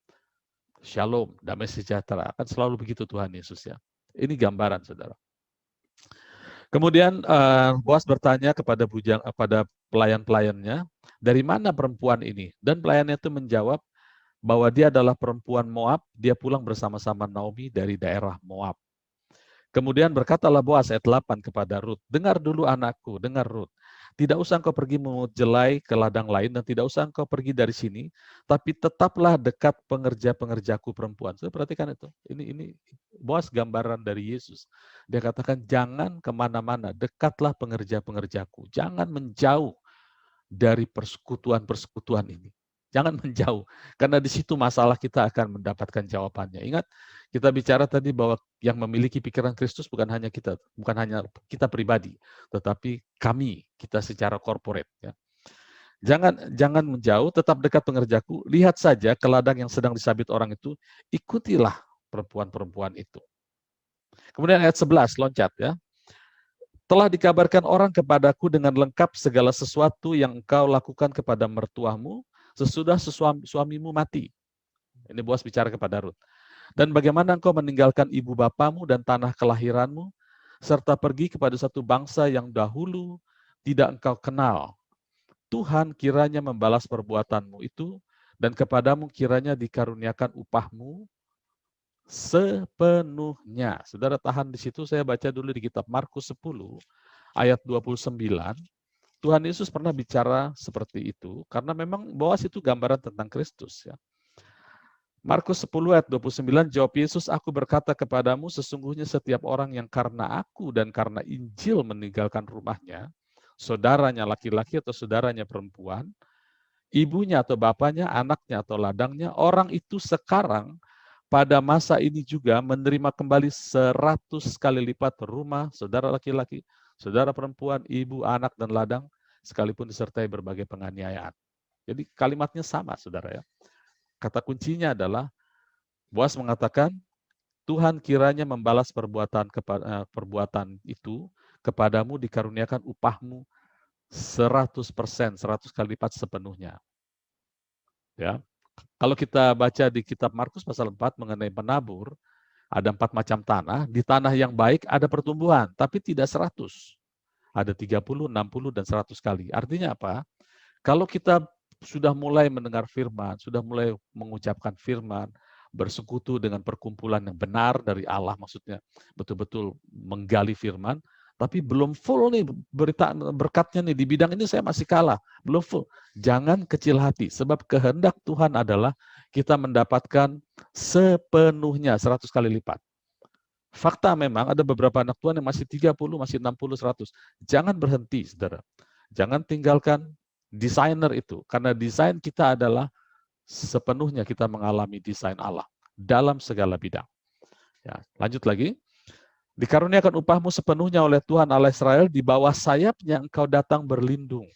Shalom, damai sejahtera. Akan selalu begitu Tuhan Yesus ya. Ini gambaran saudara. Kemudian Boas bertanya kepada pelayan-pelayannya, dari mana perempuan ini? Dan pelayannya itu menjawab bahwa dia adalah perempuan Moab, dia pulang bersama-sama Naomi dari daerah Moab. Kemudian berkatalah Boas ayat 8 kepada Rut, dengar dulu anakku, dengar Rut. Tidak usah engkau pergi memungut jelai ke ladang lain dan tidak usah engkau pergi dari sini, tapi tetaplah dekat pengerja-pengerjaku perempuan. Saya perhatikan itu. Ini Boas gambaran dari Yesus. Dia katakan jangan kemana-mana, dekatlah pengerja-pengerjaku. Jangan menjauh dari persekutuan-persekutuan ini. Jangan menjauh, karena di situ masalah kita akan mendapatkan jawabannya. Ingat, kita bicara tadi bahwa yang memiliki pikiran Kristus bukan hanya kita pribadi, tetapi kita secara corporate. Ya. Jangan menjauh, tetap dekat pengerjaku. Lihat saja ke ladang yang sedang disabit orang itu, ikutilah perempuan-perempuan itu. Kemudian ayat 11, loncat ya. Telah dikabarkan orang kepadaku dengan lengkap segala sesuatu yang engkau lakukan kepada mertuamu sesudah suamimu mati. Ini Boas bicara kepada Rut. Dan bagaimana engkau meninggalkan ibu bapamu dan tanah kelahiranmu, serta pergi kepada satu bangsa yang dahulu tidak engkau kenal. Tuhan kiranya membalas perbuatanmu itu, dan kepadamu kiranya dikaruniakan upahmu sepenuhnya. Saudara tahan di situ, saya baca dulu di kitab Markus 10, ayat 29, Tuhan Yesus pernah bicara seperti itu, karena memang Boas itu gambaran tentang Kristus. Ya. Markus 10 ayat 29, jawab Yesus, aku berkata kepadamu, sesungguhnya setiap orang yang karena aku dan karena Injil meninggalkan rumahnya, saudaranya laki-laki atau saudaranya perempuan, ibunya atau bapaknya, anaknya atau ladangnya, orang itu sekarang pada masa ini juga menerima kembali 100 kali lipat rumah, saudara laki-laki, saudara perempuan, ibu, anak, dan ladang, sekalipun disertai berbagai penganiayaan. Jadi kalimatnya sama, saudara ya. Kata kuncinya adalah, Boas mengatakan, Tuhan kiranya membalas perbuatan itu kepadamu, dikaruniakan upahmu 100%, 100 kali lipat sepenuhnya. Ya. Kalau kita baca di kitab Markus pasal 4 mengenai penabur, ada 4 macam tanah. Di tanah yang baik ada pertumbuhan, tapi tidak 100. Ada 30, 60, dan 100 kali. Artinya apa? Kalau kita sudah mulai mendengar firman, sudah mulai mengucapkan firman, bersekutu dengan perkumpulan yang benar dari Allah, maksudnya betul-betul menggali firman, tapi belum full nih berkatnya nih, di bidang ini saya masih kalah, belum full. Jangan kecil hati, sebab kehendak Tuhan adalah kita mendapatkan sepenuhnya 100 kali lipat. Fakta memang ada beberapa anak Tuhan yang masih 30, masih 60, 100. Jangan berhenti, saudara. Jangan tinggalkan desainer itu. Karena desain kita adalah sepenuhnya kita mengalami desain Allah dalam segala bidang. Ya, lanjut lagi. Dikaruniakan upahmu sepenuhnya oleh Tuhan Allah Israel, di bawah sayapnya engkau datang berlindung.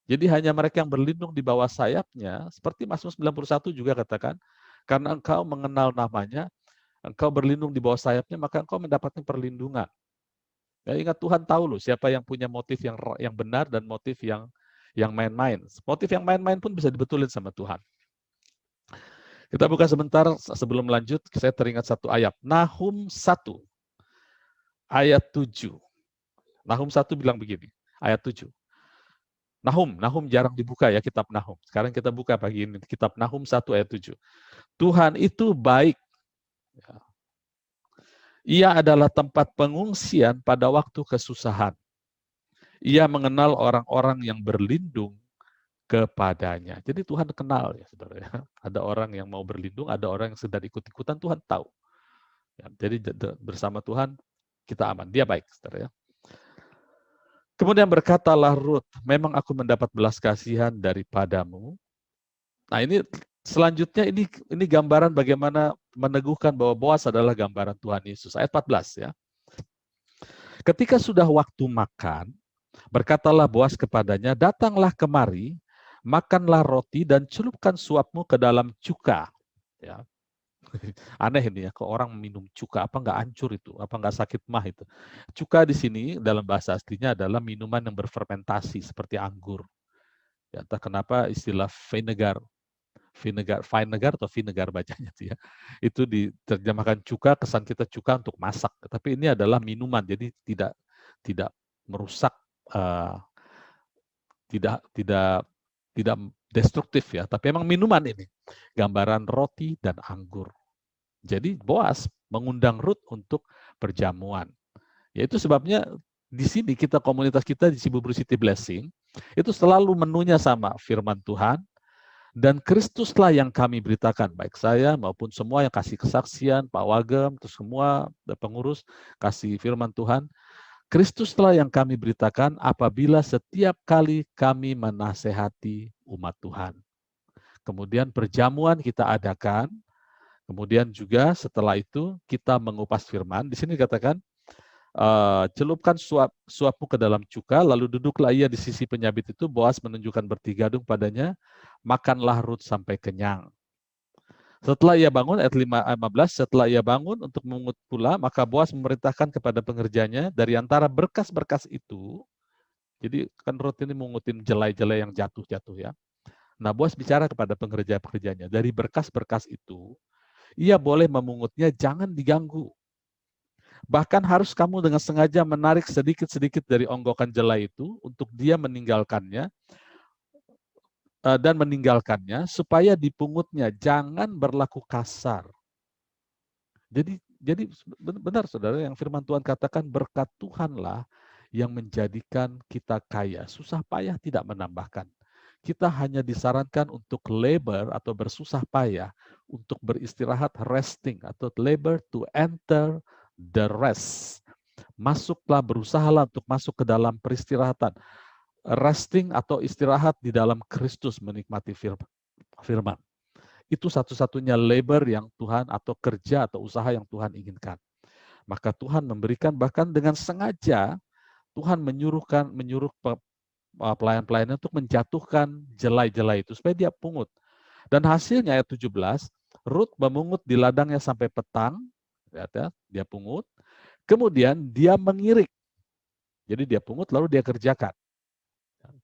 Jadi hanya mereka yang berlindung di bawah sayapnya, seperti Mazmur 91 juga katakan, karena engkau mengenal namanya, engkau berlindung di bawah sayapnya, maka engkau mendapatkan perlindungan. Ya, ingat Tuhan tahu loh siapa yang punya motif yang benar dan motif yang main-main. Motif yang main-main pun bisa dibetulin sama Tuhan. Kita buka sebentar sebelum lanjut, saya teringat satu ayat. Nahum 1, ayat 7. Nahum 1 bilang begini, ayat 7. Nahum jarang dibuka ya kitab Nahum. Sekarang kita buka pagi ini, kitab Nahum 1 ayat 7. Tuhan itu baik. Ia adalah tempat pengungsian pada waktu kesusahan. Ia mengenal orang-orang yang berlindung kepadanya. Jadi Tuhan kenal ya, saudara ya. Ada orang yang mau berlindung, ada orang yang sedang ikut-ikutan, Tuhan tahu. Ya, jadi bersama Tuhan kita aman. Dia baik, saudara ya. Kemudian berkatalah Rut, memang aku mendapat belas kasihan daripadamu. Nah ini selanjutnya ini gambaran bagaimana meneguhkan bahwa Boas adalah gambaran Tuhan Yesus. Ayat 14 ya. Ketika sudah waktu makan, berkatalah Boas kepadanya, datanglah kemari, makanlah roti dan celupkan suapmu ke dalam cuka. Ya. Aneh ini ya, kalau orang minum cuka, apa nggak hancur itu, apa nggak sakit mah itu. Cuka di sini dalam bahasa aslinya adalah minuman yang berfermentasi seperti anggur. Ya, entah kenapa istilah vinegar atau vinegar bacanya itu ya. Itu diterjemahkan cuka, kesan kita cuka untuk masak. Tapi ini adalah minuman, jadi tidak tidak merusak, tidak destruktif ya, tapi memang minuman ini, gambaran roti dan anggur. Jadi Boas mengundang Ruth untuk perjamuan. Ya itu sebabnya di sini komunitas kita di Cibubur City Blessing, itu selalu menunya sama firman Tuhan, dan Kristuslah yang kami beritakan, baik saya maupun semua yang kasih kesaksian, Pak Wagem, terus semua pengurus kasih firman Tuhan, Kristuslah yang kami beritakan apabila setiap kali kami menasehati umat Tuhan. Kemudian perjamuan kita adakan, kemudian juga setelah itu kita mengupas firman. Di sini dikatakan, celupkan suapmu ke dalam cuka, lalu duduklah ia di sisi penyabit itu. Boas menunjukkan bertigadung padanya, makanlah Ruth sampai kenyang. Setelah ia bangun, ayat 15, setelah ia bangun untuk memungut pula, maka Boas memerintahkan kepada pengerjanya dari antara berkas-berkas itu. Jadi kan Ruth ini mengutin jelai-jelai yang jatuh-jatuh ya. Nah, Boas bicara kepada pengerja-pekerjanya, dari berkas-berkas itu, ia boleh memungutnya, jangan diganggu. Bahkan harus kamu dengan sengaja menarik sedikit-sedikit dari onggokan jelai itu untuk dia meninggalkannya dan meninggalkannya supaya dipungutnya, jangan berlaku kasar. Jadi benar saudara yang firman Tuhan katakan, berkat Tuhanlah yang menjadikan kita kaya, susah payah tidak menambahkan. Kita hanya disarankan untuk labor atau bersusah payah, untuk beristirahat, resting, atau labor to enter the rest. Masuklah, berusahalah untuk masuk ke dalam peristirahatan. Resting atau istirahat di dalam Kristus, menikmati firman. Itu satu-satunya labor yang Tuhan, atau kerja atau usaha yang Tuhan inginkan. Maka Tuhan memberikan, bahkan dengan sengaja Tuhan menyuruh pelayan-pelayannya untuk menjatuhkan jelai-jelai itu supaya dia pungut. Dan hasilnya ayat 17, Ruth memungut di ladangnya sampai petang, lihat ya, dia pungut, kemudian dia mengirik. Jadi dia pungut lalu dia kerjakan.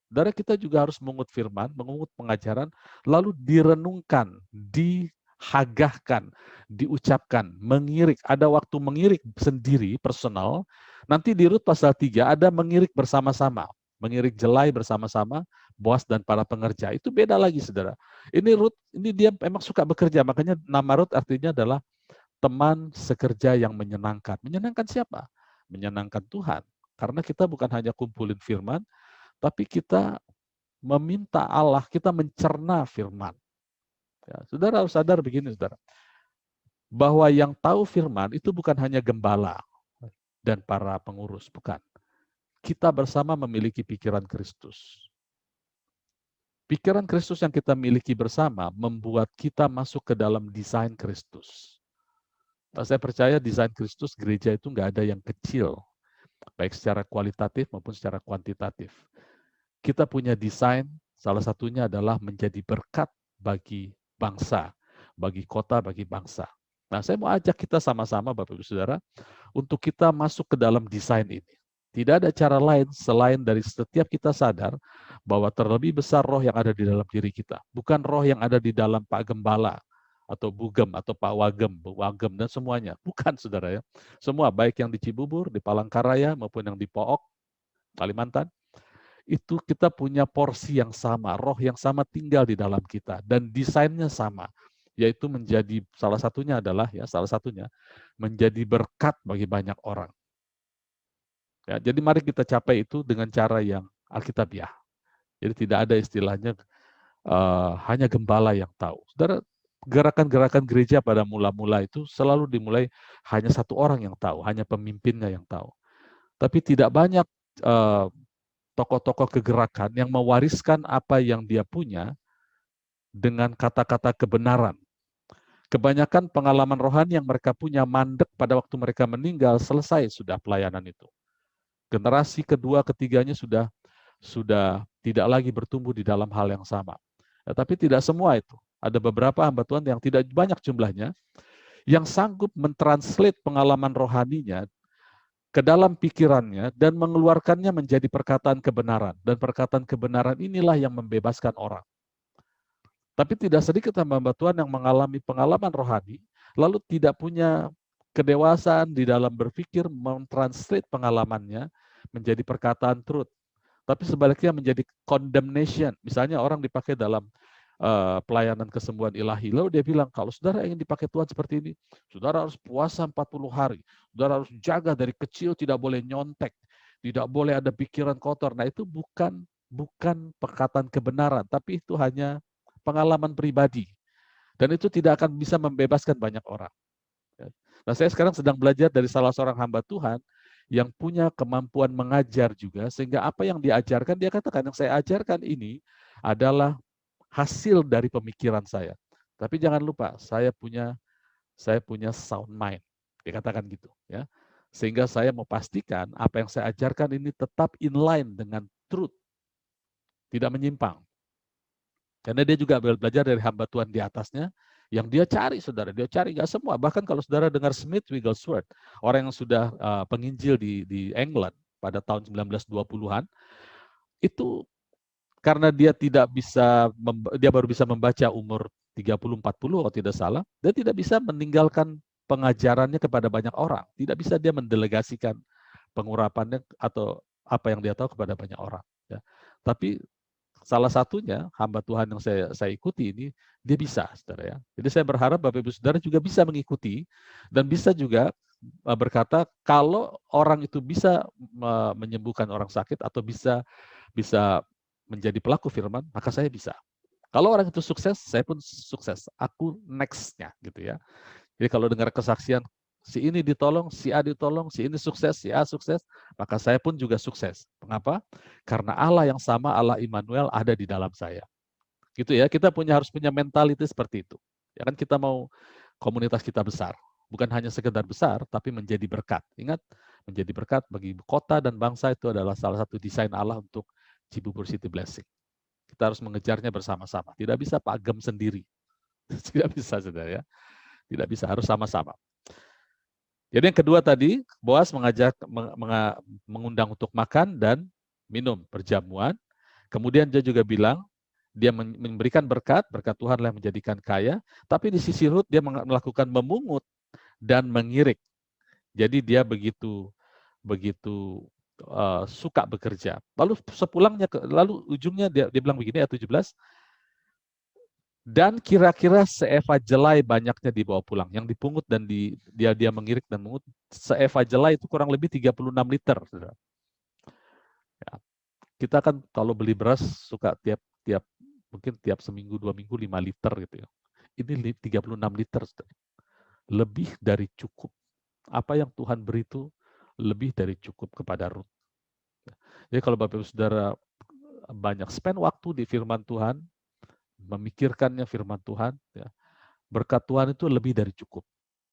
Saudara, kita juga harus mengungut firman, mengungut pengajaran, lalu direnungkan, dihagahkan, diucapkan, mengirik. Ada waktu mengirik sendiri, personal. Nanti di Rut pasal 3 ada mengirik bersama-sama. Mengirik jelai bersama-sama, Boas dan para pengerja. Itu beda lagi, saudara. Ini Rut, ini dia memang suka bekerja. Makanya nama Rut artinya adalah teman sekerja yang menyenangkan. Menyenangkan siapa? Menyenangkan Tuhan. Karena kita bukan hanya kumpulin firman, tapi kita meminta Allah, kita mencerna firman. Ya, saudara harus sadar begini, saudara, bahwa yang tahu firman itu bukan hanya gembala dan para pengurus, bukan. Kita bersama memiliki pikiran Kristus. Pikiran Kristus yang kita miliki bersama membuat kita masuk ke dalam desain Kristus. Nah, saya percaya desain Kristus gereja itu nggak ada yang kecil, baik secara kualitatif maupun secara kuantitatif. Kita punya desain, salah satunya adalah menjadi berkat bagi bangsa, bagi kota, bagi bangsa. Nah, saya mau ajak kita sama-sama, Bapak Ibu Saudara, untuk kita masuk ke dalam desain ini. Tidak ada cara lain selain dari setiap kita sadar bahwa terlebih besar roh yang ada di dalam diri kita. Bukan roh yang ada di dalam Pak Gembala, atau Bugem, atau Pak Wagem, dan semuanya. Bukan, saudara ya. Semua, baik yang di Cibubur, di Palangkaraya, maupun yang di Pook, Kalimantan, itu kita punya porsi yang sama, roh yang sama tinggal di dalam kita, dan desainnya sama, yaitu menjadi salah satunya menjadi berkat bagi banyak orang. Ya, jadi mari kita capai itu dengan cara yang alkitabiah. Jadi tidak ada istilahnya hanya gembala yang tahu. Saudara, gerakan-gerakan gereja pada mula-mula itu selalu dimulai hanya satu orang yang tahu, hanya pemimpinnya yang tahu. Tapi tidak banyak tokoh-tokoh kegerakan yang mewariskan apa yang dia punya dengan kata-kata kebenaran. Kebanyakan pengalaman rohani yang mereka punya mandek pada waktu mereka meninggal, selesai sudah pelayanan itu. Generasi kedua, ketiganya sudah tidak lagi bertumbuh di dalam hal yang sama. Ya, tapi tidak semua itu. Ada beberapa hamba Tuhan yang tidak banyak jumlahnya, yang sanggup mentranslate pengalaman rohaninya ke dalam pikirannya dan mengeluarkannya menjadi perkataan kebenaran. Dan perkataan kebenaran inilah yang membebaskan orang. Tapi tidak sedikit hamba Tuhan yang mengalami pengalaman rohani, lalu tidak punya kedewasaan di dalam berpikir, mentranslate pengalamannya menjadi perkataan truth. Tapi sebaliknya menjadi condemnation. Misalnya orang dipakai dalam pelayanan kesembuhan ilahi. Lalu dia bilang, kalau saudara ingin dipakai Tuhan seperti ini, saudara harus puasa 40 hari. Saudara harus jaga dari kecil, tidak boleh nyontek. Tidak boleh ada pikiran kotor. Nah, itu bukan perkataan kebenaran, tapi itu hanya pengalaman pribadi. Dan itu tidak akan bisa membebaskan banyak orang. Nah, saya sekarang sedang belajar dari salah seorang hamba Tuhan yang punya kemampuan mengajar juga, sehingga apa yang diajarkan, dia katakan, yang saya ajarkan ini adalah hasil dari pemikiran saya. Tapi jangan lupa, saya punya sound mind. Dia katakan gitu, ya. Sehingga saya mau pastikan apa yang saya ajarkan ini tetap inline dengan truth, tidak menyimpang. Karena dia juga belajar dari hamba Tuhan di atasnya, yang dia cari, saudara. Dia cari nggak semua. Bahkan kalau saudara dengar Smith Wigglesworth, orang yang sudah penginjil di England pada tahun 1920-an, itu karena dia dia baru bisa membaca umur 30-40 kalau tidak salah, dia tidak bisa meninggalkan pengajarannya kepada banyak orang. Tidak bisa dia mendelegasikan pengurapannya atau apa yang dia tahu kepada banyak orang. Ya. Tapi salah satunya hamba Tuhan yang saya ikuti ini, dia bisa, saudara ya. Jadi saya berharap Bapak Ibu Saudara juga bisa mengikuti dan bisa juga berkata, kalau orang itu bisa menyembuhkan orang sakit atau bisa menjadi pelaku firman, maka saya bisa. Kalau orang itu sukses, saya pun sukses. Aku next-nya, gitu ya. Jadi kalau dengar kesaksian, si ini ditolong, si A ditolong, si ini sukses, si A sukses, maka saya pun juga sukses. Mengapa? Karena Allah yang sama, Allah Immanuel ada di dalam saya. Gitu ya, kita harus punya mentality seperti itu. Ya kan, kita mau komunitas kita besar. Bukan hanya sekedar besar, tapi menjadi berkat. Ingat, menjadi berkat bagi kota dan bangsa itu adalah salah satu desain Allah untuk Cibubur City Blessing. Kita harus mengejarnya bersama-sama. Tidak bisa Pak Agem sendiri. Tidak bisa, saudara ya. Tidak bisa, harus sama-sama. Jadi yang kedua tadi, Boas mengundang untuk makan dan minum, perjamuan. Kemudian dia juga bilang, dia memberikan berkat Tuhanlah yang menjadikan kaya. Tapi di sisi Rut dia melakukan memungut dan mengirik. Jadi dia begitu suka bekerja. Lalu sepulangnya, lalu ujungnya dia bilang begini, ayat 17, dan kira-kira seeva jelai banyaknya dibawa pulang. Yang dipungut dan dia mengirik dan mengut, seeva jelai itu kurang lebih 36 liter. Ya. Kita kan kalau beli beras suka mungkin tiap seminggu, 2 minggu 5 liter gitu ya. Ini 36 liter. Lebih dari cukup. Apa yang Tuhan beri itu lebih dari cukup kepada Rut. Jadi kalau Bapak Ibu Saudara banyak spend waktu di firman Tuhan, memikirkannya firman Tuhan, ya, berkat Tuhan itu lebih dari cukup.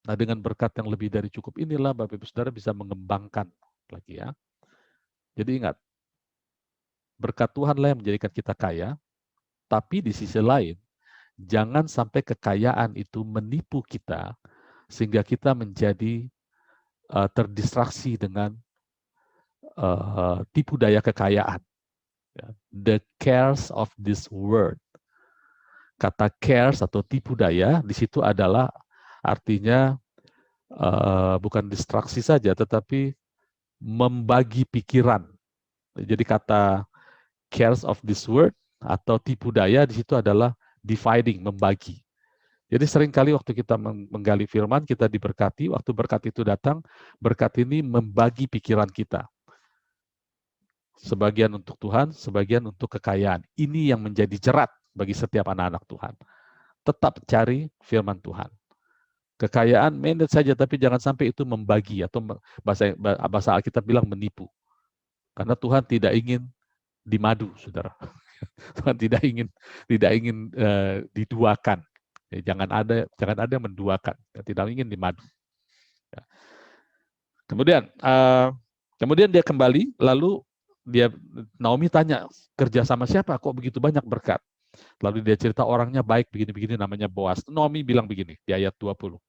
Nah, dengan berkat yang lebih dari cukup inilah Bapak Ibu Saudara bisa mengembangkan lagi ya. Jadi ingat, berkat Tuhanlah yang menjadikan kita kaya, tapi di sisi lain, jangan sampai kekayaan itu menipu kita, sehingga kita menjadi terdistraksi dengan tipu daya kekayaan. The cares of this world. Kata cares atau tipu daya di situ adalah artinya bukan distraksi saja, tetapi membagi pikiran. Jadi kata cares of this world atau tipu daya di situ adalah dividing, membagi. Jadi seringkali waktu kita menggali firman, kita diberkati, waktu berkat itu datang, berkat ini membagi pikiran kita. Sebagian untuk Tuhan, sebagian untuk kekayaan. Ini yang menjadi jerat bagi setiap anak-anak Tuhan. Tetap cari firman Tuhan. Kekayaan manage saja, tapi jangan sampai itu membagi atau bahasa Alkitab bilang menipu. Karena Tuhan tidak ingin dimadu, saudara. Tuhan tidak ingin diduakan. Ya, jangan ada yang menduakan. Ya, tidak ingin dimadu. Ya. Kemudian dia kembali, lalu Naomi tanya, kerja sama siapa? Kok begitu banyak berkat? Lalu dia cerita orangnya baik, begini-begini, namanya Boas. Naomi bilang begini di ayat 20.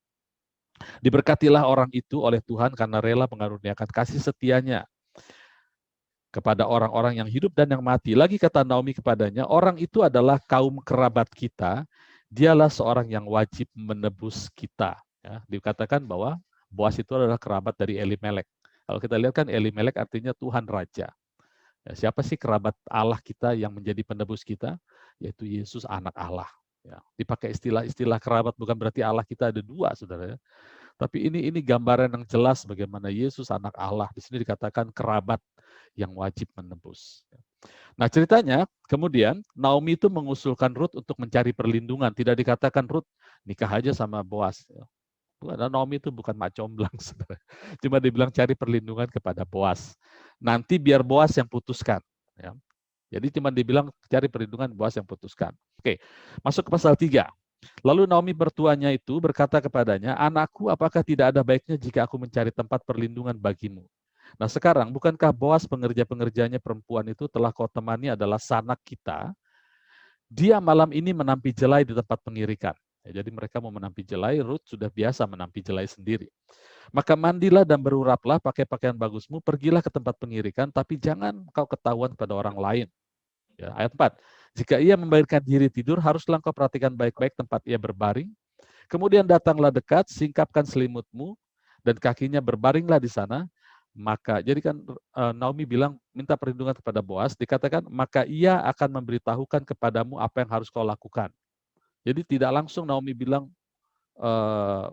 Diberkatilah orang itu oleh Tuhan karena rela mengaruniakan kasih setianya kepada orang-orang yang hidup dan yang mati. Lagi kata Naomi kepadanya, orang itu adalah kaum kerabat kita, dialah seorang yang wajib menebus kita. Ya, dikatakan bahwa Boas itu adalah kerabat dari Elimelek. Kalau kita lihat kan Elimelek artinya Tuhan Raja. Ya, siapa sih kerabat Allah kita yang menjadi penebus kita? Yaitu Yesus anak Allah. Ya, dipakai istilah-istilah kerabat bukan berarti Allah kita ada dua, saudara. Tapi ini gambaran yang jelas bagaimana Yesus anak Allah. Di sini dikatakan kerabat yang wajib menebus. Nah ceritanya, kemudian Naomi itu mengusulkan Ruth untuk mencari perlindungan. Tidak dikatakan Ruth nikah aja sama Boaz. Naomi itu bukan mak comblang, saudara. Cuma dibilang cari perlindungan kepada Boaz. Nanti biar Boaz yang putuskan. Ya. Jadi cuma dibilang cari perlindungan, Boaz yang putuskan. Oke, masuk ke pasal 3. Lalu Naomi mertuanya itu berkata kepadanya, anakku, apakah tidak ada baiknya jika aku mencari tempat perlindungan bagimu? Nah sekarang, bukankah Boaz pengerja-pengerjanya perempuan itu telah kau temani adalah sanak kita? Dia malam ini menampi jelai di tempat pengirikan. Ya, jadi mereka mau menampi jelai, Ruth sudah biasa menampi jelai sendiri. Maka mandilah dan beruraplah, pakai pakaian bagusmu, pergilah ke tempat pengirikan, tapi jangan kau ketahuan pada orang lain. Ya, ayat 4. Jika ia membalikkan diri tidur, haruslah kau perhatikan baik-baik tempat ia berbaring. Kemudian datanglah dekat, singkapkan selimutmu, dan kakinya berbaringlah di sana. Maka, jadi kan Naomi bilang, minta perlindungan kepada Boaz, dikatakan, maka ia akan memberitahukan kepadamu apa yang harus kau lakukan. Jadi tidak langsung Naomi bilang,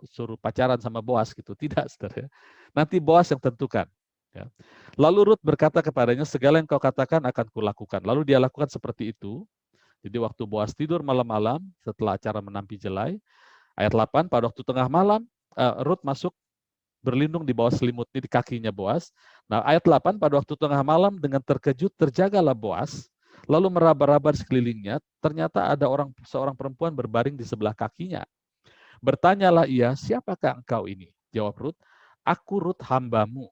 suruh pacaran sama Boaz gitu. Tidak, saudara. Nanti Boaz yang tentukan. Ya. Lalu Ruth berkata kepadanya, segala yang kau katakan akan kulakukan. Lalu dia lakukan seperti itu. Jadi waktu Boaz tidur malam-malam, setelah acara menampi jelai, ayat 8, pada waktu tengah malam, Ruth masuk berlindung di bawah selimutnya di kakinya Boaz. Nah, ayat 8, pada waktu tengah malam dengan terkejut terjagalah Boaz, lalu meraba-raba di sekelilingnya, ternyata ada seorang perempuan berbaring di sebelah kakinya. Bertanyalah ia, siapakah engkau ini? Jawab Ruth, aku Ruth hambamu.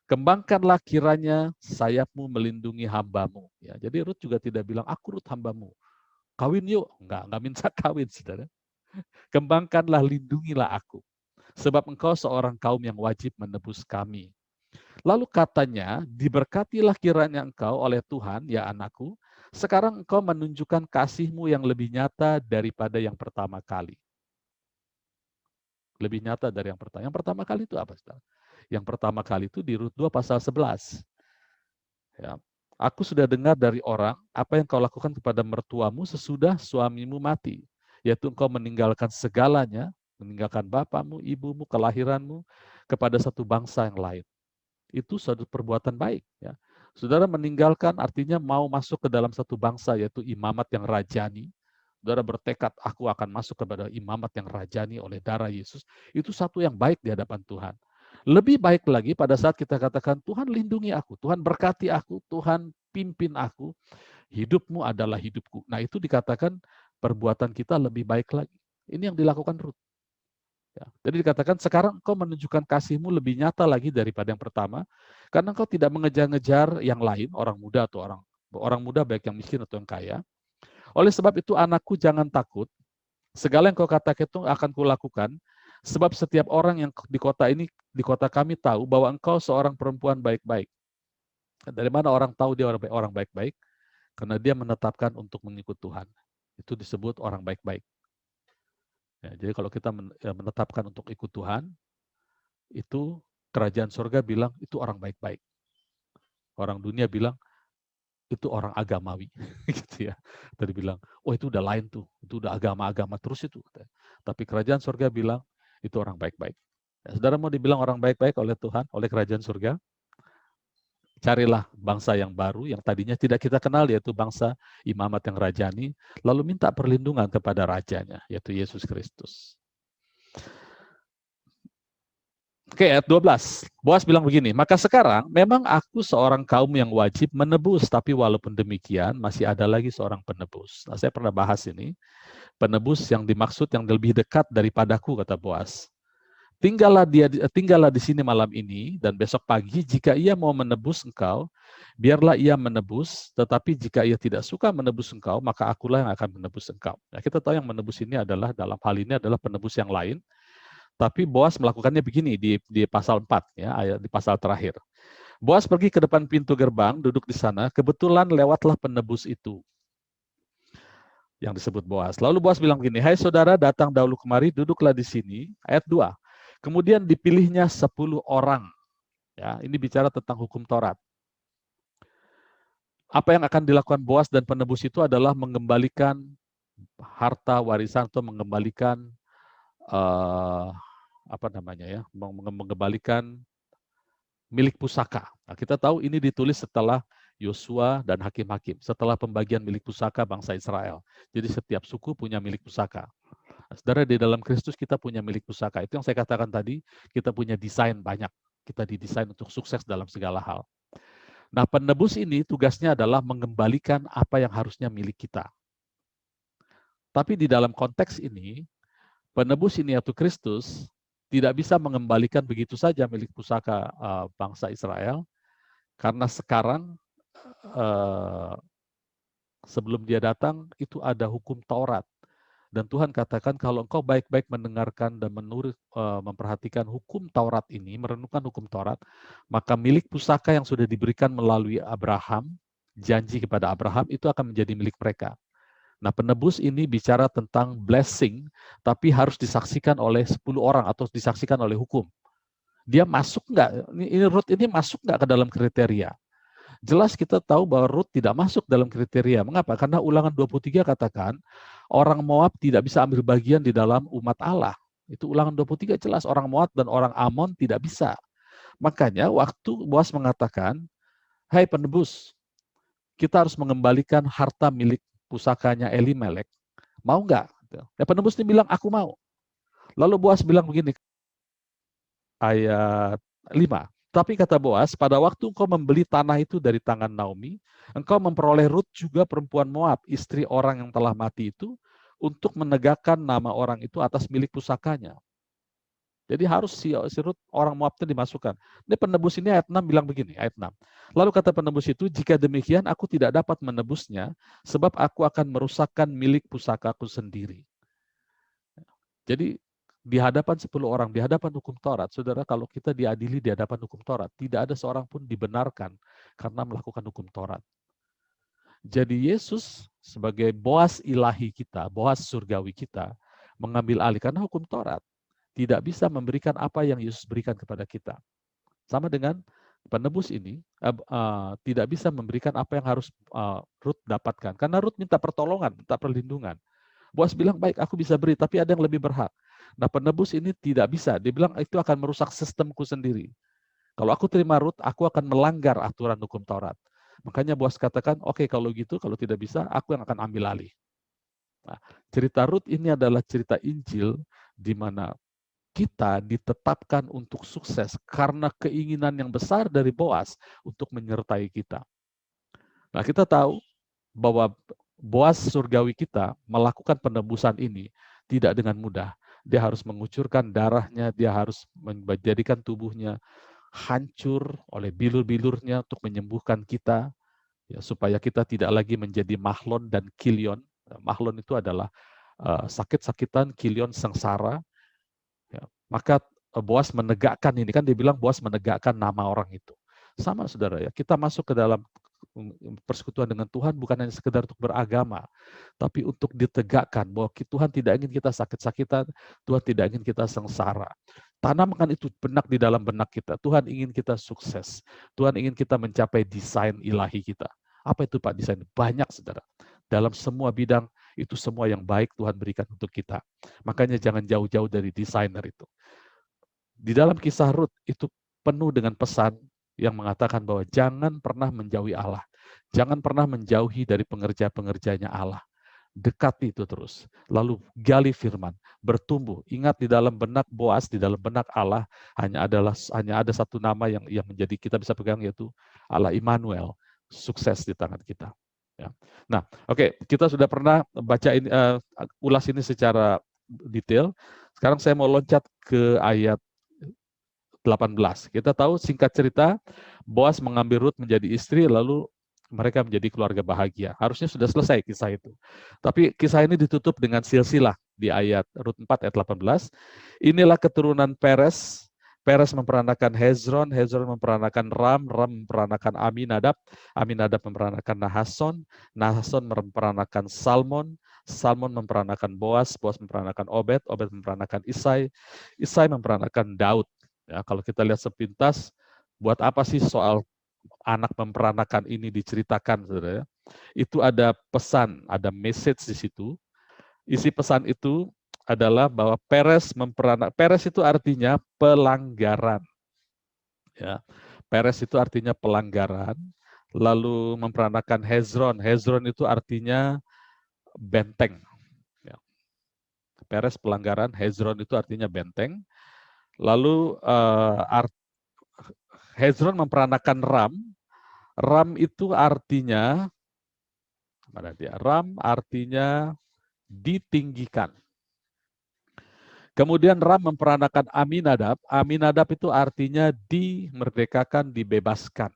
Kembangkanlah kiranya sayapmu melindungi hambamu. Ya, jadi Ruth juga tidak bilang, aku Ruth hambamu. Kawin yuk. Enggak minta kawin, saudara. Kembangkanlah, lindungilah aku. Sebab engkau seorang kaum yang wajib menebus kami. Lalu katanya, diberkatilah kiranya engkau oleh Tuhan, ya anakku. Sekarang engkau menunjukkan kasihmu yang lebih nyata daripada yang pertama kali. Lebih nyata dari yang pertama. Yang pertama kali itu apa, saudara? Yang pertama kali itu di Rut 2 pasal 11. Ya. Aku sudah dengar dari orang apa yang kau lakukan kepada mertuamu sesudah suamimu mati. Yaitu engkau meninggalkan segalanya, meninggalkan bapamu, ibumu, kelahiranmu kepada satu bangsa yang lain. Itu suatu perbuatan baik. Ya. Saudara meninggalkan artinya mau masuk ke dalam satu bangsa, yaitu imamat yang rajani. Saudara bertekad, aku akan masuk kepada imamat yang rajani oleh darah Yesus. Itu satu yang baik di hadapan Tuhan. Lebih baik lagi pada saat kita katakan, Tuhan lindungi aku, Tuhan berkati aku, Tuhan pimpin aku, hidupmu adalah hidupku. Nah itu dikatakan perbuatan kita lebih baik lagi. Ini yang dilakukan Ruth. Ya. Jadi dikatakan sekarang kau menunjukkan kasihmu lebih nyata lagi daripada yang pertama, karena kau tidak mengejar-ngejar yang lain, orang muda atau orang muda baik yang miskin atau yang kaya. Oleh sebab itu anakku jangan takut, segala yang kau katakan itu akan kulakukan, sebab setiap orang yang di kota ini, di kota kami tahu bahwa engkau seorang perempuan baik-baik. Dari mana orang tahu dia orang baik-baik? Karena dia menetapkan untuk mengikut Tuhan. Itu disebut orang baik-baik. Ya, jadi kalau kita menetapkan untuk ikut Tuhan, itu kerajaan surga bilang itu orang baik-baik. Orang dunia bilang itu orang agamawi, gitu ya. Tadi bilang, oh itu udah lain tuh, itu udah agama-agama terus itu. Tapi kerajaan surga bilang itu orang baik-baik. Ya, saudara mau dibilang orang baik-baik oleh Tuhan, oleh kerajaan surga? Carilah bangsa yang baru, yang tadinya tidak kita kenal, yaitu bangsa imamat yang rajani, lalu minta perlindungan kepada rajanya, yaitu Yesus Kristus. Oke, ayat 12. Boaz bilang begini, maka sekarang memang aku seorang kaum yang wajib menebus, tapi walaupun demikian masih ada lagi seorang penebus. Nah, saya pernah bahas ini, penebus yang dimaksud yang lebih dekat daripadaku, kata Boaz. Tinggallah di sini malam ini, dan besok pagi jika ia mau menebus engkau, biarlah ia menebus, tetapi jika ia tidak suka menebus engkau, maka akulah yang akan menebus engkau. Nah, kita tahu yang menebus ini adalah, dalam hal ini adalah penebus yang lain, tapi Boaz melakukannya begini di pasal 4, ya, ayat di pasal terakhir. Boaz pergi ke depan pintu gerbang, duduk di sana, kebetulan lewatlah penebus itu, yang disebut Boaz. Lalu Boaz bilang begini, hai saudara, datang dahulu kemari, duduklah di sini. Ayat 2. Kemudian dipilihnya 10 orang. Ya, ini bicara tentang hukum Taurat. Apa yang akan dilakukan Boas dan penebus itu adalah mengembalikan harta warisan atau mengembalikan apa namanya ya, mengembalikan milik pusaka. Nah, kita tahu ini ditulis setelah Yosua dan hakim-hakim, setelah pembagian milik pusaka bangsa Israel. Jadi setiap suku punya milik pusaka. Nah, saudara, di dalam Kristus kita punya milik pusaka. Itu yang saya katakan tadi, kita punya desain banyak. Kita didesain untuk sukses dalam segala hal. Nah, penebus ini tugasnya adalah mengembalikan apa yang harusnya milik kita. Tapi di dalam konteks ini, penebus ini yaitu Kristus tidak bisa mengembalikan begitu saja milik pusaka bangsa Israel, karena sekarang sebelum dia datang itu ada hukum Taurat. Dan Tuhan katakan kalau engkau baik-baik mendengarkan dan menurut memperhatikan hukum Taurat ini, merenungkan hukum Taurat, maka milik pusaka yang sudah diberikan melalui Abraham, janji kepada Abraham itu akan menjadi milik mereka. Nah, penebus ini bicara tentang blessing, tapi harus disaksikan oleh 10 orang atau disaksikan oleh hukum. Dia masuk nggak? Ini Ruth ini masuk nggak ke dalam kriteria? Jelas kita tahu bahwa Ruth tidak masuk dalam kriteria. Mengapa? Karena Ulangan 23 katakan, orang Moab tidak bisa ambil bagian di dalam umat Allah. Itu Ulangan 23 jelas, orang Moab dan orang Amon tidak bisa. Makanya waktu Boas mengatakan, hai penebus, kita harus mengembalikan harta milik pusakanya Elimelek. Mau nggak? Ya, penebus ini bilang, aku mau. Lalu Boas bilang begini, ayat 5. Tapi kata Boas, pada waktu engkau membeli tanah itu dari tangan Naomi, engkau memperoleh Ruth juga perempuan Moab, istri orang yang telah mati itu, untuk menegakkan nama orang itu atas milik pusakanya. Jadi harus si Ruth orang Moab itu dimasukkan. Ini penebus ini ayat 6 bilang begini, ayat 6. Lalu kata penebus itu, jika demikian aku tidak dapat menebusnya, sebab aku akan merusakkan milik pusakaku sendiri. Jadi di hadapan 10 orang, di hadapan hukum Taurat, saudara, kalau kita diadili di hadapan hukum Taurat, tidak ada seorang pun dibenarkan karena melakukan hukum Taurat. Jadi Yesus sebagai Boas ilahi kita, Boas surgawi kita, mengambil alih karena hukum Taurat tidak bisa memberikan apa yang Yesus berikan kepada kita. Sama dengan penebus ini tidak bisa memberikan apa yang harus Ruth dapatkan. Karena Ruth minta pertolongan, minta perlindungan. Boas bilang, baik, aku bisa beri, tapi ada yang lebih berhak. Nah, penebus ini tidak bisa. Dia bilang, itu akan merusak sistemku sendiri. Kalau aku terima Ruth, aku akan melanggar aturan hukum Taurat. Makanya Boas katakan, oke, kalau gitu, kalau tidak bisa, aku yang akan ambil alih. Nah, cerita Ruth ini adalah cerita Injil di mana kita ditetapkan untuk sukses karena keinginan yang besar dari Boas untuk menyertai kita. Nah, kita tahu bahwa Boas surgawi kita melakukan penebusan ini tidak dengan mudah. Dia harus mengucurkan darahnya, dia harus menjadikan tubuhnya hancur oleh bilur-bilurnya untuk menyembuhkan kita, ya, supaya kita tidak lagi menjadi mahlon dan kilion. Mahlon itu adalah sakit-sakitan, kilion sengsara. Ya. Maka Boas menegakkan ini, kan dia bilang Boas menegakkan nama orang itu. Sama saudara ya, kita masuk ke dalam persekutuan dengan Tuhan bukan hanya sekedar untuk beragama, tapi untuk ditegakkan bahwa Tuhan tidak ingin kita sakit-sakitan, Tuhan tidak ingin kita sengsara. Tanamkan itu benak di dalam benak kita. Tuhan ingin kita sukses. Tuhan ingin kita mencapai desain ilahi kita. Apa itu Pak desain? Banyak saudara. Dalam semua bidang, itu semua yang baik Tuhan berikan untuk kita. Makanya jangan jauh-jauh dari desainer itu. Di dalam kisah Ruth itu penuh dengan pesan yang mengatakan bahwa jangan pernah menjauhi Allah. Jangan pernah menjauhi dari pengerja-pengerjanya Allah. Dekati itu terus. Lalu gali firman, bertumbuh. Ingat di dalam benak Boas, di dalam benak Allah hanya ada satu nama yang menjadi kita bisa pegang, yaitu Allah Immanuel. Sukses di tangan kita. Ya. Nah, oke, kita sudah pernah baca ini, ulas ini secara detail. Sekarang saya mau loncat ke ayat 18. Kita tahu singkat cerita, Boas mengambil Ruth menjadi istri, lalu mereka menjadi keluarga bahagia. Harusnya sudah selesai kisah itu. Tapi kisah ini ditutup dengan silsilah di ayat Rut 4 ayat 18. Inilah keturunan Peres. Peres memperanakan Hezron, Hezron memperanakan Ram, Ram memperanakan Aminadab, Aminadab memperanakan Nahason, Nahason memperanakan Salmon, Salmon memperanakan Boas, Boas memperanakan Obed, Obed memperanakan Isai, Isai memperanakan Daud. Ya, kalau kita lihat sepintas, Buat apa sih soal anak memperanakan ini diceritakan, saudara? Itu ada pesan, ada message di situ. Isi pesan itu adalah bahwa Peres itu artinya pelanggaran. Ya, Peres itu artinya pelanggaran. Lalu memperanakan Hezron. Hezron itu artinya benteng. Ya. Peres pelanggaran, Hezron itu artinya benteng. Lalu Hezron memperanakan Ram. Ram itu artinya, mana dia? Ram artinya ditinggikan. Kemudian Ram memperanakan Aminadab. Aminadab itu artinya dimerdekakan, dibebaskan.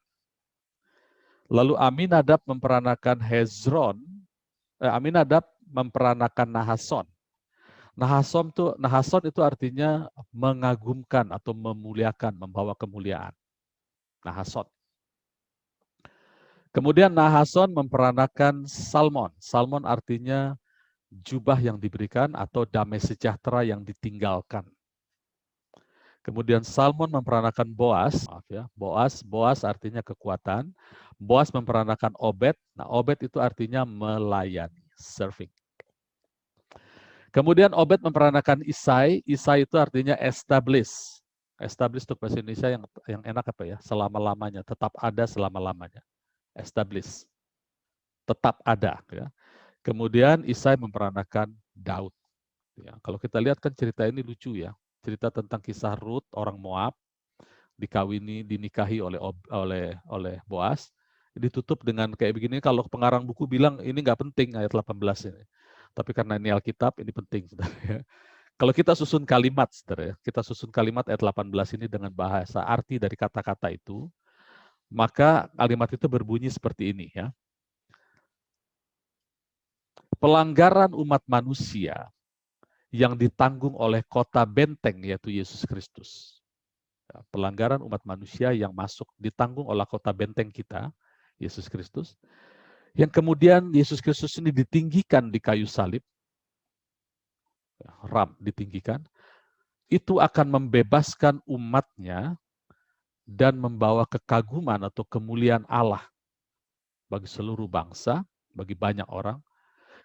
Lalu Aminadab memperanakan Hezron. Aminadab memperanakan Nahason. Nahason itu artinya mengagumkan atau memuliakan, membawa kemuliaan. Nahason. Kemudian Nahason memperanakan Salmon. Salmon artinya jubah yang diberikan atau damai sejahtera yang ditinggalkan. Kemudian Salmon memperanakan Boas, maaf ya, Boas artinya kekuatan. Boas memperanakan Obed. Nah, Obed itu artinya melayani, serving. Kemudian Obed memperanakan Isai. Isai itu artinya establish. Establish untuk bahasa Indonesia yang enak apa ya? Selama-lamanya, tetap ada selama-lamanya. Establish. Tetap ada. Ya. Kemudian Isai memperanakan Daud. Ya, kalau kita lihat kan cerita ini lucu ya. Cerita tentang kisah Ruth, orang Moab, dinikahi oleh Boas, ditutup dengan kayak begini. Kalau pengarang buku bilang ini nggak penting ayat 18 ini. Tapi karena ini Alkitab, ini penting. Saudara. Kalau kita susun kalimat, saudara, kita susun kalimat ayat 18 ini dengan bahasa arti dari kata-kata itu, maka kalimat itu berbunyi seperti ini ya. Pelanggaran umat manusia yang ditanggung oleh kota benteng yaitu Yesus Kristus. Pelanggaran umat manusia yang ditanggung oleh kota benteng kita, Yesus Kristus. Yang kemudian Yesus Kristus ini ditinggikan di kayu salib, Ram ditinggikan, itu akan membebaskan umatnya dan membawa kekaguman atau kemuliaan Allah bagi seluruh bangsa, bagi banyak orang.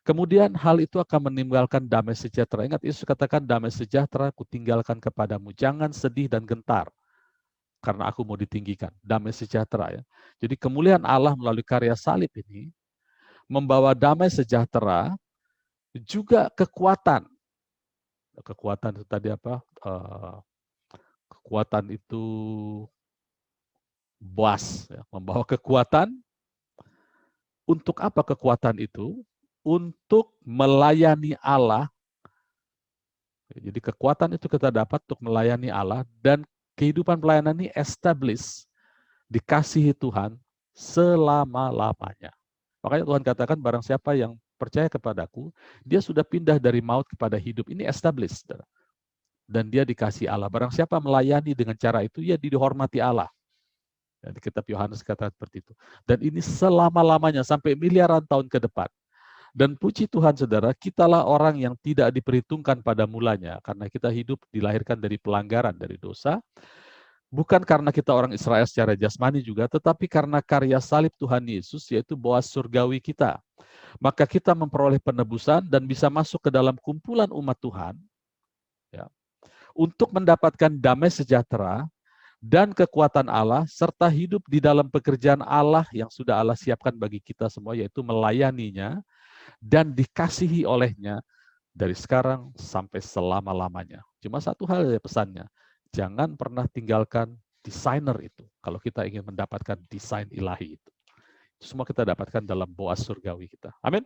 Kemudian hal itu akan meninggalkan damai sejahtera. Ingat, Yesus katakan damai sejahtera kutinggalkan kepadamu. Jangan sedih dan gentar karena aku mau ditinggikan. Damai sejahtera ya. Jadi kemuliaan Allah melalui karya salib ini membawa damai sejahtera, juga kekuatan. Kekuatan itu tadi apa? Kekuatan itu Boas, ya. Membawa kekuatan. Untuk apa kekuatan itu? Untuk melayani Allah. Jadi kekuatan itu kita dapat untuk melayani Allah, dan kehidupan pelayanan ini establish, dikasihi Tuhan selama-lamanya. Makanya Tuhan katakan barang siapa yang percaya kepadaku, dia sudah pindah dari maut kepada hidup. Ini established. Dan dia dikasih Allah. Barang siapa melayani dengan cara itu, ya dihormati Allah. Di kitab Yohanes kata seperti itu. Dan ini selama-lamanya, sampai miliaran tahun ke depan. Dan puji Tuhan saudara, kitalah orang yang tidak diperhitungkan pada mulanya. Karena kita hidup dilahirkan dari pelanggaran, dari dosa. Bukan karena kita orang Israel secara jasmani juga, tetapi karena karya salib Tuhan Yesus, yaitu Boas surgawi kita. Maka kita memperoleh penebusan dan bisa masuk ke dalam kumpulan umat Tuhan, ya, untuk mendapatkan damai sejahtera dan kekuatan Allah, serta hidup di dalam pekerjaan Allah yang sudah Allah siapkan bagi kita semua, yaitu melayaninya dan dikasihi olehnya dari sekarang sampai selama-lamanya. Cuma satu hal ya pesannya, jangan pernah tinggalkan desainer itu kalau kita ingin mendapatkan desain ilahi itu. Semua kita dapatkan dalam Boas surgawi kita. Amin.